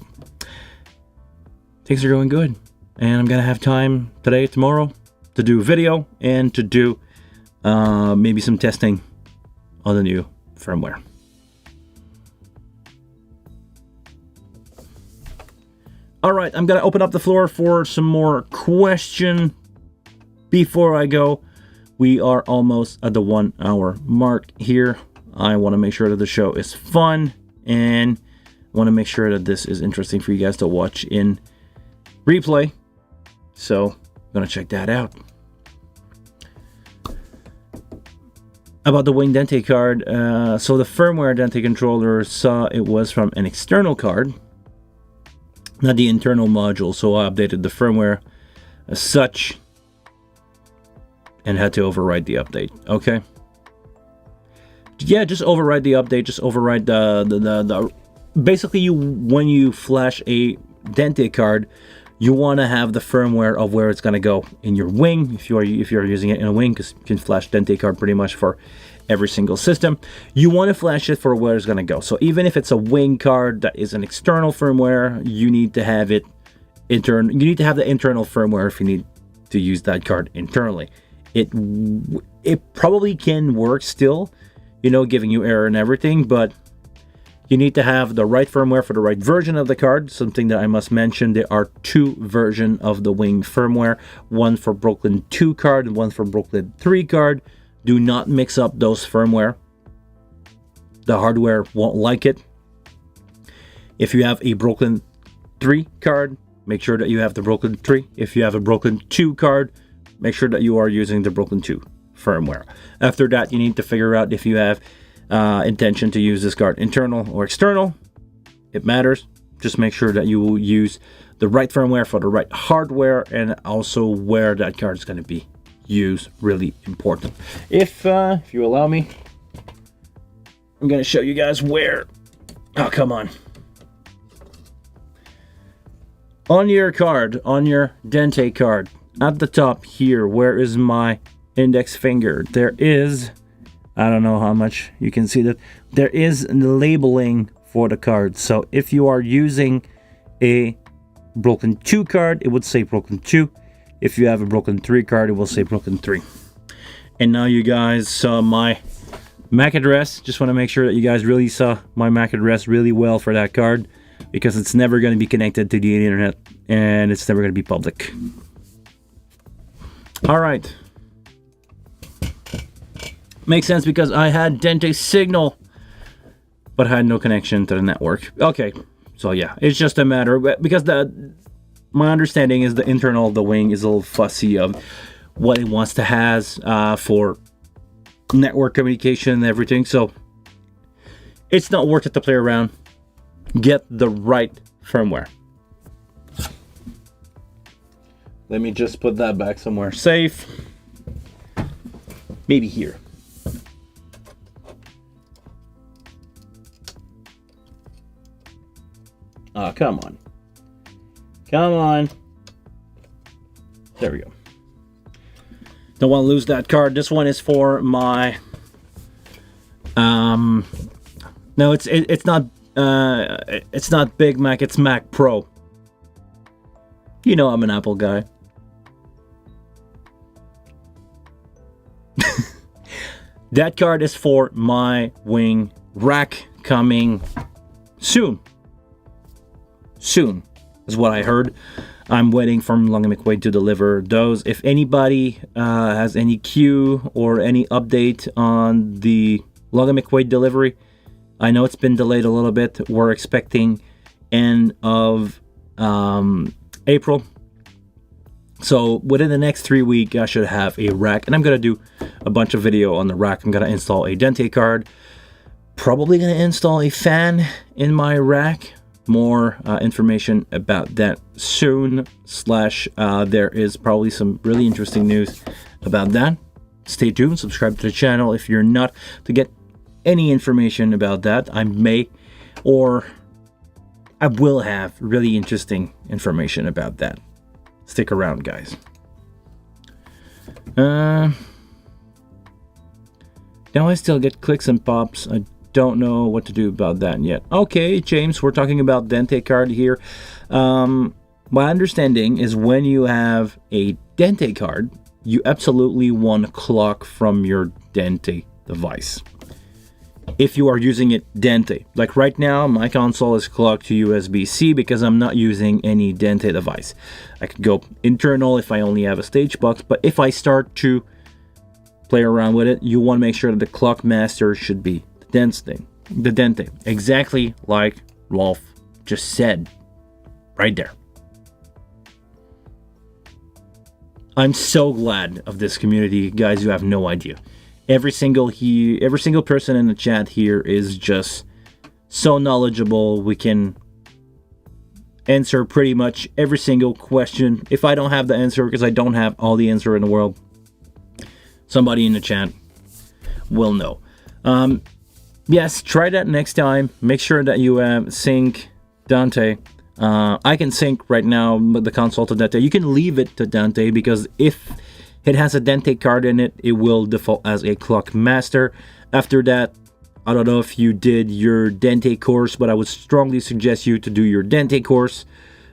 Things are going good, and I'm gonna have time today, tomorrow, to do video and to do maybe some testing on the new firmware. All right, I'm gonna open up the floor for some more question. Before I go, we are almost at the 1 hour mark here. I want to make sure that the show is fun, and I want to make sure that this is interesting for you guys to watch in replay. So I'm gonna check that out. About the Wing Dante card, so the firmware Dante controller saw it was from an external card, not the internal module, so I updated the firmware as such and had to override the update. Okay, yeah, just override the update, just override the basically, when you flash a Dante card, you want to have the firmware of where it's going to go in your Wing, if you're using it in a Wing, because you can flash Dante card pretty much for every single system. You want to flash it for where it's going to go. So even if it's a Wing card that is an external firmware, you need to have it you need to have the internal firmware if you need to use that card internally. It probably can work still, you know, giving you error and everything, but you need to have the right firmware for the right version of the card. Something that I must mention, there are two versions of the Wing firmware, one for Brooklyn 2 card and one for Brooklyn 3 card. Do not mix up those firmware. The hardware won't like it. If you have a Brooklyn 3 card, make sure that you have the Brooklyn 3. If you have a Brooklyn 2 card, make sure that you are using the Brooklyn 2 firmware. After that, you need to figure out if you have intention to use this card internal or external. It matters. Just make sure that you will use the right firmware for the right hardware, and also where that card is going to be used. Really important. If you allow me, I'm going to show you guys where. Oh, come on. On your card, on your Dante card, at the top here, where is my index finger? There is, I don't know how much you can see that, there is labeling for the card. So if you are using a Brooklyn 2 card, it would say Brooklyn 2. If you have a Brooklyn 3 card, it will say Brooklyn 3. And now you guys saw my MAC address. Just want to make sure that you guys really saw my MAC address really well for that card. because it's never going to be connected to the internet and it's never going to be public. All right. Makes sense because I had Dante signal, but I had no connection to the network. Okay, so yeah, it's just a matter because my understanding is the internal of the wing is a little fussy of what it wants to has for network communication and everything. So it's not worth it to play around. Get the right firmware. Let me just put that back somewhere safe. Maybe here. Oh, come on. Come on. There we go. Don't want to lose that card. This one is for my... No, it's not Big Mac, it's Mac Pro. You know I'm an Apple guy. That card is for my wing rack coming soon. Soon is what I heard. I'm waiting for Long & McQuaid to deliver those. If anybody has any queue or any update on the Long & McQuaid delivery, I know it's been delayed a little bit. We're expecting end of April. So within the next 3 weeks, I should have a rack. And I'm going to do a bunch of video on the rack. I'm going to install a Dante card. Probably going to install a fan in my rack. More information about that soon. There is probably some really interesting news about that. Stay tuned. Subscribe to the channel if you're not, to get any information about that. I may or I will have really interesting information about that. Stick around, guys. Now I still get clicks and pops. I don't know what to do about that yet. Okay, James, we're talking about Dante card here. My understanding is when you have a Dante card, you absolutely want to clock from your Dante device. If you are using it Dante, like right now, my console is clocked to USB-C because I'm not using any Dante device. I could go internal if I only have a stage box, but if I start to play around with it, you want to make sure that the clock master should be the Dante, exactly like Rolf just said, right there. I'm so glad of this community, guys. You have no idea. Every single person in the chat here is just so knowledgeable. We can answer pretty much every single question. If I don't have the answer, because I don't have all the answer in the world, somebody in the chat will know. Yes, try that next time. Make sure that you sync Dante. I can sync right now the console to Dante. You can leave it to Dante because if it has a Dante card in it, it will default as a clock master. After that, I don't know if you did your Dante course, but I would strongly suggest you to do your Dante course.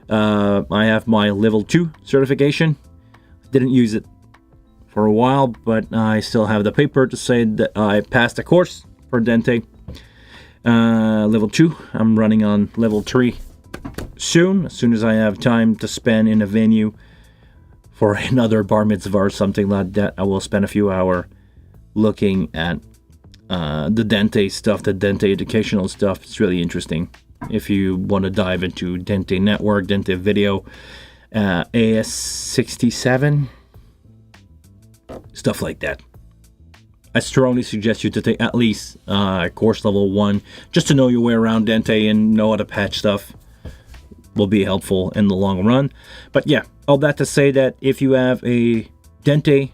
I have my level 2 certification. Didn't use it for a while, but I still have the paper to say that I passed the course for Dante. Level 2. I'm running on level 3 soon. As soon as I have time to spend in a venue for another bar mitzvah or something like that, I will spend a few hours looking at the Dante stuff, the Dante educational stuff. It's really interesting. If you want to dive into Dante network, Dante video, AS67, stuff like that. I strongly suggest you to take at least course level 1 just to know your way around Dante and know how to patch stuff. Will be helpful in the long run. But yeah, all that to say that if you have a Dante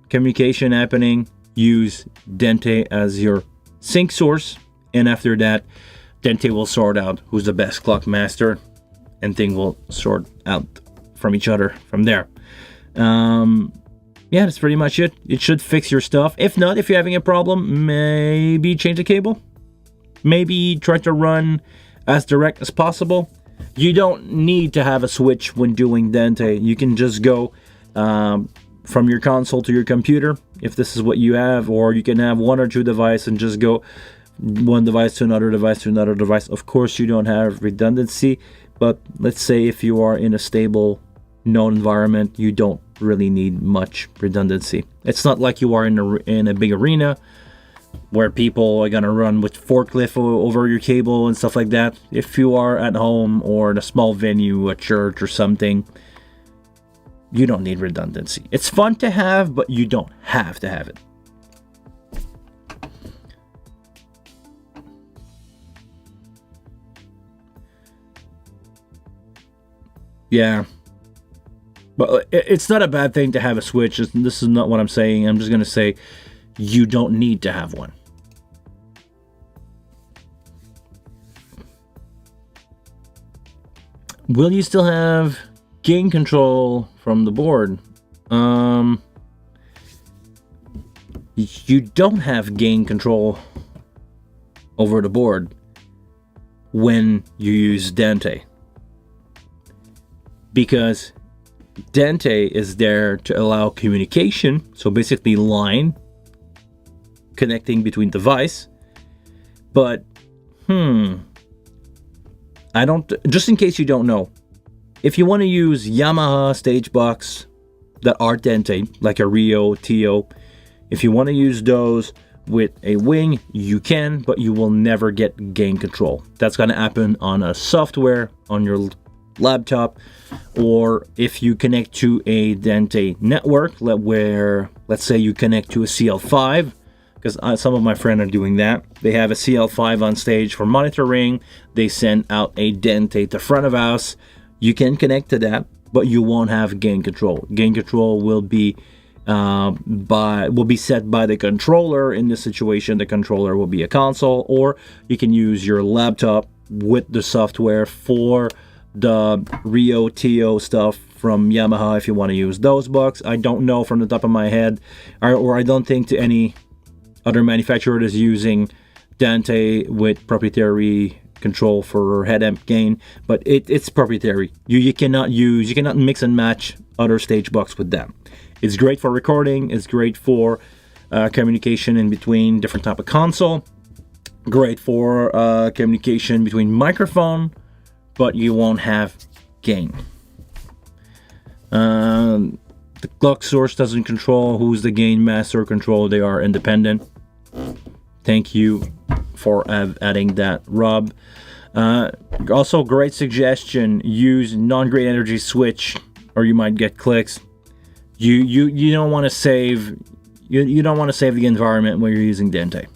communication happening, use Dante as your sync source, and after that, Dante will sort out who's the best clock master, and things will sort out from each other from there. Yeah, that's pretty much it. It should fix your stuff. If not, if you're having a problem, maybe change the cable. Maybe try to run as direct as possible. You don't need to have a switch when doing Dante. You can just go from your console to your computer, if this is what you have, or you can have 1 or 2 devices and just go one device to another device to another device. Of course, you don't have redundancy, but let's say if you are in a stable, known environment, you don't really need much redundancy. It's not like you are in a big arena where people are gonna run with forklift over your cable and stuff like that. If you are at home or in a small venue, a church or something, you don't need redundancy. It's fun to have, but you don't have to have it. Yeah. But it's not a bad thing to have a switch. This is not what I'm saying. I'm just going to say you don't need to have one. Will you still have gain control from the board? You don't have gain control over the board when you use Dante, because Dante is there to allow communication, so basically line connecting between device. But I don't, just in case you don't know, if you want to use Yamaha stage box that are Dante, like a Rio, TO, if you want to use those with a wing, you can, but you will never get gain control. That's going to happen on a software on your laptop, or if you connect to a Dante network, where let's say you connect to a CL5, because some of my friends are doing that. They have a CL5 on stage for monitoring. They send out a Dante to front of house. You can connect to that, but you won't have gain control. Gain control will be set by the controller. In this situation, the controller will be a console, or you can use your laptop with the software for the Rio TO stuff from Yamaha if you want to use those bucks. I don't know from the top of my head, or I don't think to any other manufacturer is using Dante with proprietary control for head amp gain, but it's proprietary. You cannot mix and match other stage bucks with them. It's great for recording. It's great for communication in between different type of console. Great for communication between microphone, but you won't have gain. The clock source doesn't control who's the gain master control. They are independent. Thank you for adding that, Rob. Also, great suggestion. Use non-great energy switch, or you might get clicks. You don't want to save. You don't want to save the environment when you're using Dante.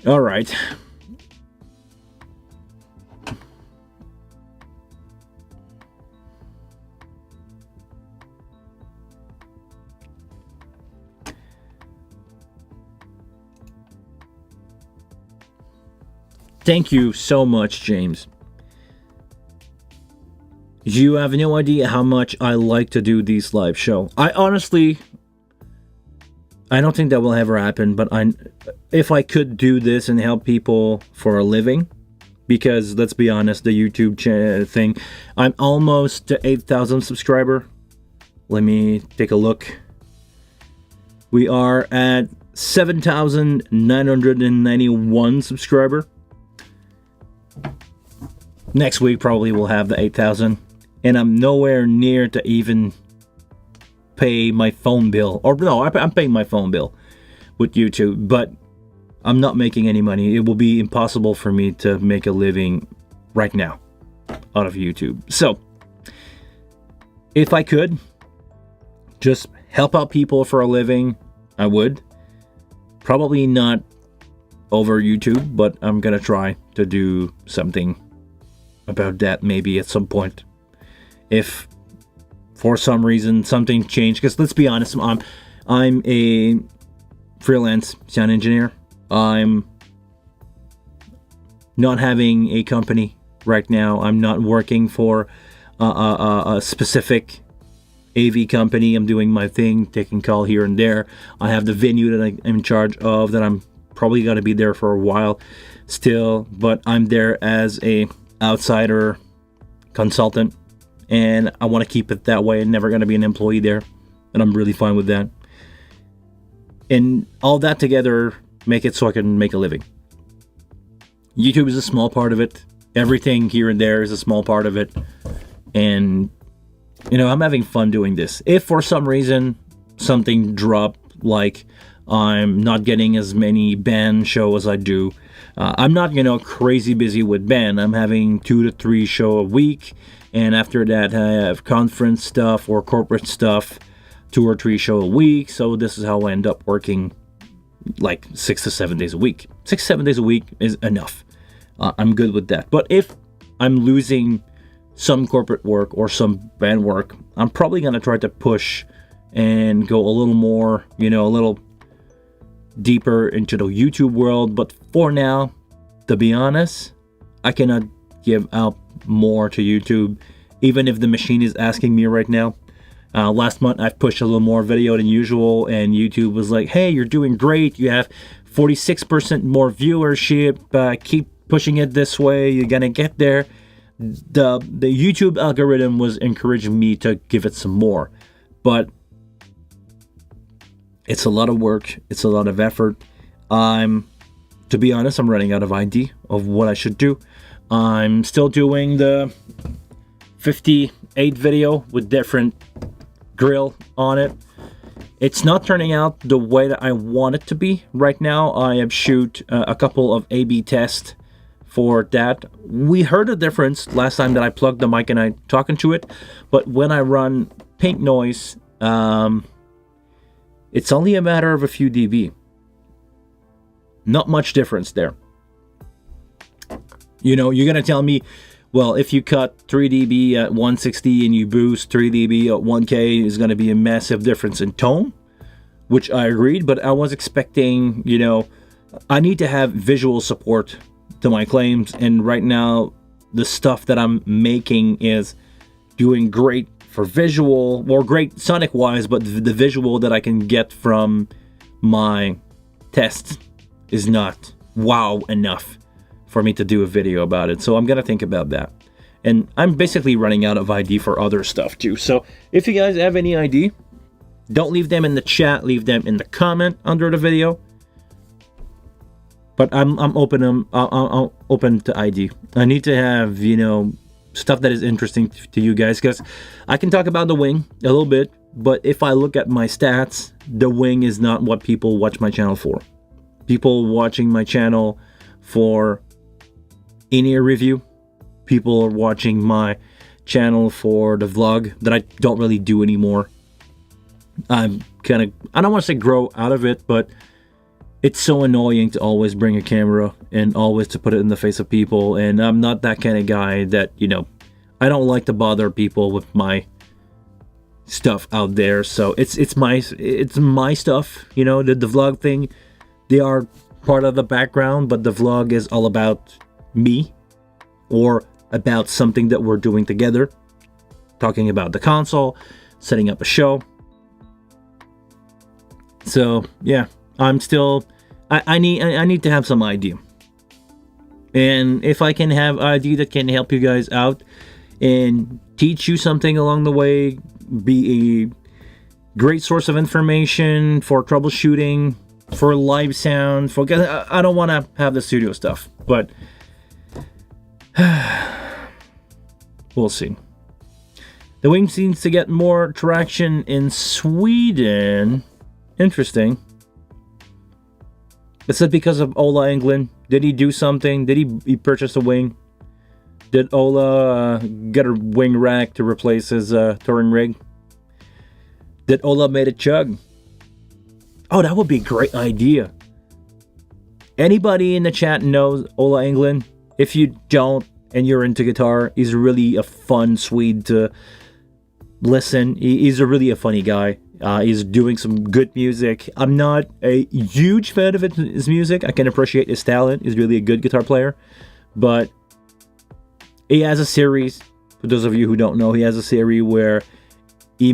All right. Thank you so much, James. You have no idea how much I like to do these live shows. I don't think that will ever happen, but if I could do this and help people for a living, because let's be honest, the YouTube thing, I'm almost to 8,000 subscriber. Let me take a look. We are at 7,991 subscriber. Next week probably we'll have the 8,000, and I'm nowhere near to even pay my phone bill. Or no, I'm paying my phone bill with YouTube, but I'm not making any money. It will be impossible for me to make a living right now out of YouTube. So if I could just help out people for a living, I would. Probably not over YouTube, but I'm gonna try to do something about that maybe at some point, if for some reason something changed. Because let's be honest, I'm a freelance sound engineer. I'm not having a company right now. I'm not working for a specific AV company. I'm doing my thing, taking call here and there. I have the venue that I'm in charge of, that I'm probably going to be there for a while still, but I'm there as a outsider consultant, and I want to keep it that way. I'm never going to be an employee there, and I'm really fine with that. And all that together make it so I can make a living. YouTube is a small part of it. Everything here and there is a small part of it. And, I'm having fun doing this. If for some reason something dropped, like I'm not getting as many band shows as I do, I'm not, crazy busy with band. I'm having 2 to 3 shows a week. And after that, I have conference stuff or corporate stuff, 2 or 3 shows a week. So this is how I end up working like 6 to 7 days a week. 6 to 7 days a week is enough. I'm good with that. But if I'm losing some corporate work or some band work, I'm probably going to try to push and go a little more, a little deeper into the YouTube world. But for now, to be honest, I cannot give out more to YouTube, even if the machine is asking me right now. Last month, I've pushed a little more video than usual, and YouTube was like, hey, you're doing great. You have 46% more viewership. Keep pushing it this way. You're going to get there. The YouTube algorithm was encouraging me to give it some more. But it's a lot of work. It's a lot of effort. To be honest, I'm running out of idea of what I should do. I'm still doing the 58 video with different grill on it. It's not turning out the way that I want it to be right now. I have shoot a couple of A/B tests for that. We heard a difference last time that I plugged the mic and I talking to it, but when I run pink noise, it's only a matter of a few dB. Not much difference there. You're gonna tell me, well, if you cut 3 dB at 160 and you boost 3 dB at 1K, is going to be a massive difference in tone, which I agreed, but I was expecting, I need to have visual support to my claims, and right now, the stuff that I'm making is doing great for visual, or great sonic-wise, but the visual that I can get from my tests is not wow enough for me to do a video about it. So I'm gonna think about that. And I'm basically running out of ID for other stuff too. So if you guys have any ID, don't leave them in the chat, leave them in the comment under the video. But I'm open. I'm open to ID. I need to have stuff that is interesting to you guys, because I can talk about the Wing a little bit, but if I look at my stats, the Wing is not what people watch my channel for. People watching my channel for in-ear review. People are watching my channel for the vlog that I don't really do anymore. I'm kind of, I don't want to say grow out of it, but it's so annoying to always bring a camera and always to put it in the face of people. And I'm not that kind of guy that, I don't like to bother people with my stuff out there. So it's my stuff, the vlog thing. They are part of the background, but the vlog is all about me or about something that we're doing together, talking about the console, setting up a show. So yeah, I'm still, I need to have some idea, and if I can have idea that can help you guys out and teach you something along the way, be a great source of information for troubleshooting, for live sound, for, I don't want to have the studio stuff, but we'll see. The Wing seems to get more traction in Sweden. Interesting. Is it because of Ola England? Did he do something? Did he purchase a Wing? Did Ola get a wing rack to replace his touring rig? Did Ola made a chug? Oh, that would be a great idea. Anybody in the chat knows Ola England? If you don't and you're into guitar, he's really a fun Swede to listen. He's really a funny guy. He's doing some good music. I'm not a huge fan of his music. I can appreciate his talent. He's really a good guitar player. But he has a series, for those of you who don't know, he has a series where he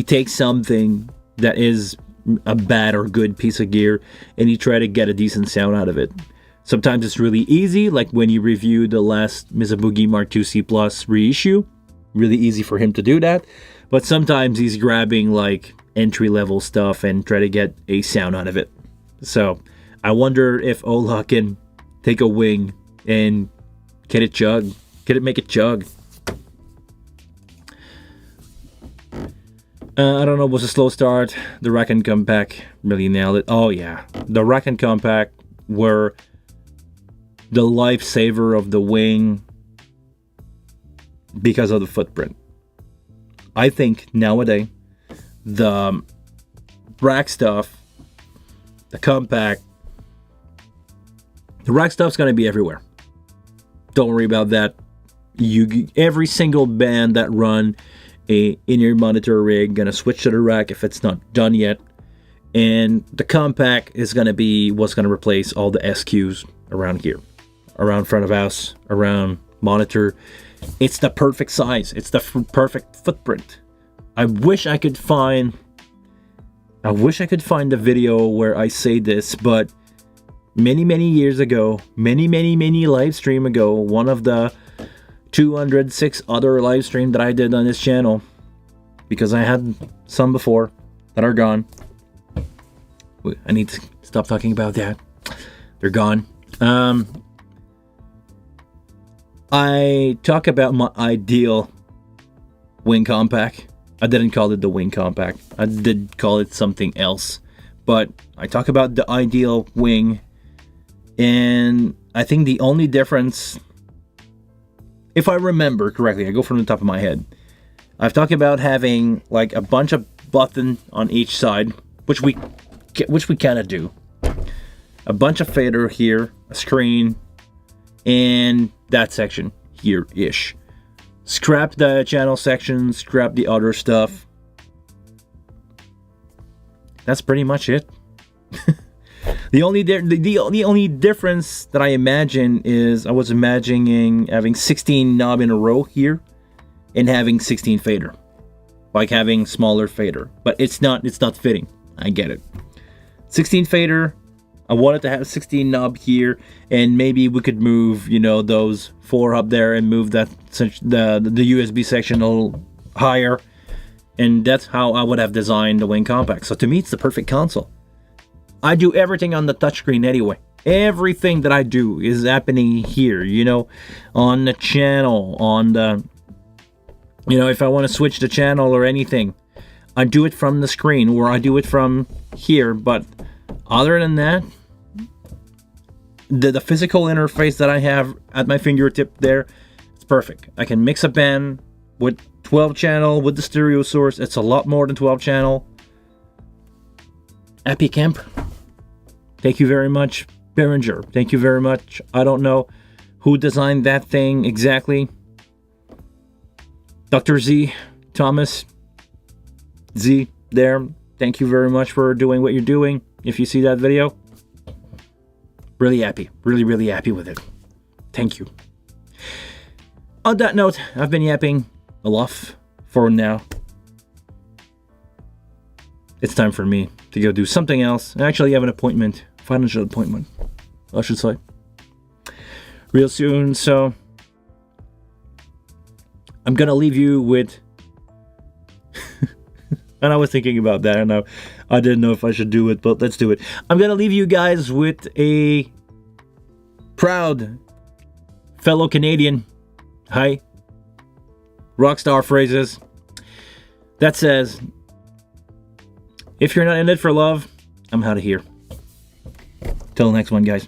takes something that is a bad or good piece of gear and he try to get a decent sound out of it. Sometimes it's really easy, like when you review the last Mizubugi Mark II C Plus reissue. Really easy for him to do that. But sometimes he's grabbing like entry-level stuff and try to get a sound out of it. So I wonder if Ola can take a wing and get it make it chug. I don't know, it was a slow start. The rack and compact really nailed it. Oh yeah, the rack and compact were the lifesaver of the wing because of the footprint. I think nowadays the rack stuff, the compact, the rack stuff's gonna be everywhere. Don't worry about that. Every single band that run a in-ear monitor rig gonna switch to the rack if it's not done yet, and the compact is gonna be what's gonna replace all the SQs around here, around front of house, around monitor. It's the perfect size. It's the perfect footprint. I wish I could find the video where I say this, but many years ago, many live stream ago, one of the 206 other live stream that I did on this channel, because I had some before that are gone. I need to stop talking about that. They're gone. I talk about my ideal wing compact. I didn't call it the wing compact. I did call it something else. But I talk about the ideal wing, and I think the only difference, if I remember correctly, I go from the top of my head, I've talked about having like a bunch of buttons on each side, which we kind of do. A bunch of fader here, a screen, and that section here-ish. Scrap the channel section, scrap the other stuff. That's pretty much it. The only difference that I imagine is I was imagining having 16 knob in a row here and having 16 fader, like having smaller fader, but it's not fitting. I get it. 16 fader. I wanted to have 16 knob here, and maybe we could move, those 4 up there and move that the USB section a little higher, and that's how I would have designed the Wing Compact. So to me, it's the perfect console. I do everything on the touchscreen anyway. Everything that I do is happening here, on the channel, on the, if I want to switch the channel or anything, I do it from the screen, or I do it from here. But other than that, the physical interface that I have at my fingertip there, it's perfect. I can mix a band with 12 channel with the stereo source. It's a lot more than 12 channel. Happy camp. Thank you very much, Behringer. Thank you very much. I don't know who designed that thing exactly. Dr. Z, Thomas Z there. Thank you very much for doing what you're doing. If you see that video, really happy. Really happy with it. Thank you. On that note, I've been yapping a lot for now. It's time for me to go do something else. I actually have an appointment, financial appointment, I should say, real soon. So I'm gonna leave you with and I was thinking about that, and I didn't know if I should do it, but let's do it. I'm gonna leave you guys with a proud fellow Canadian, hi, rockstar phrases that says, if you're not in it for love, I'm out of here. Till the next one, guys.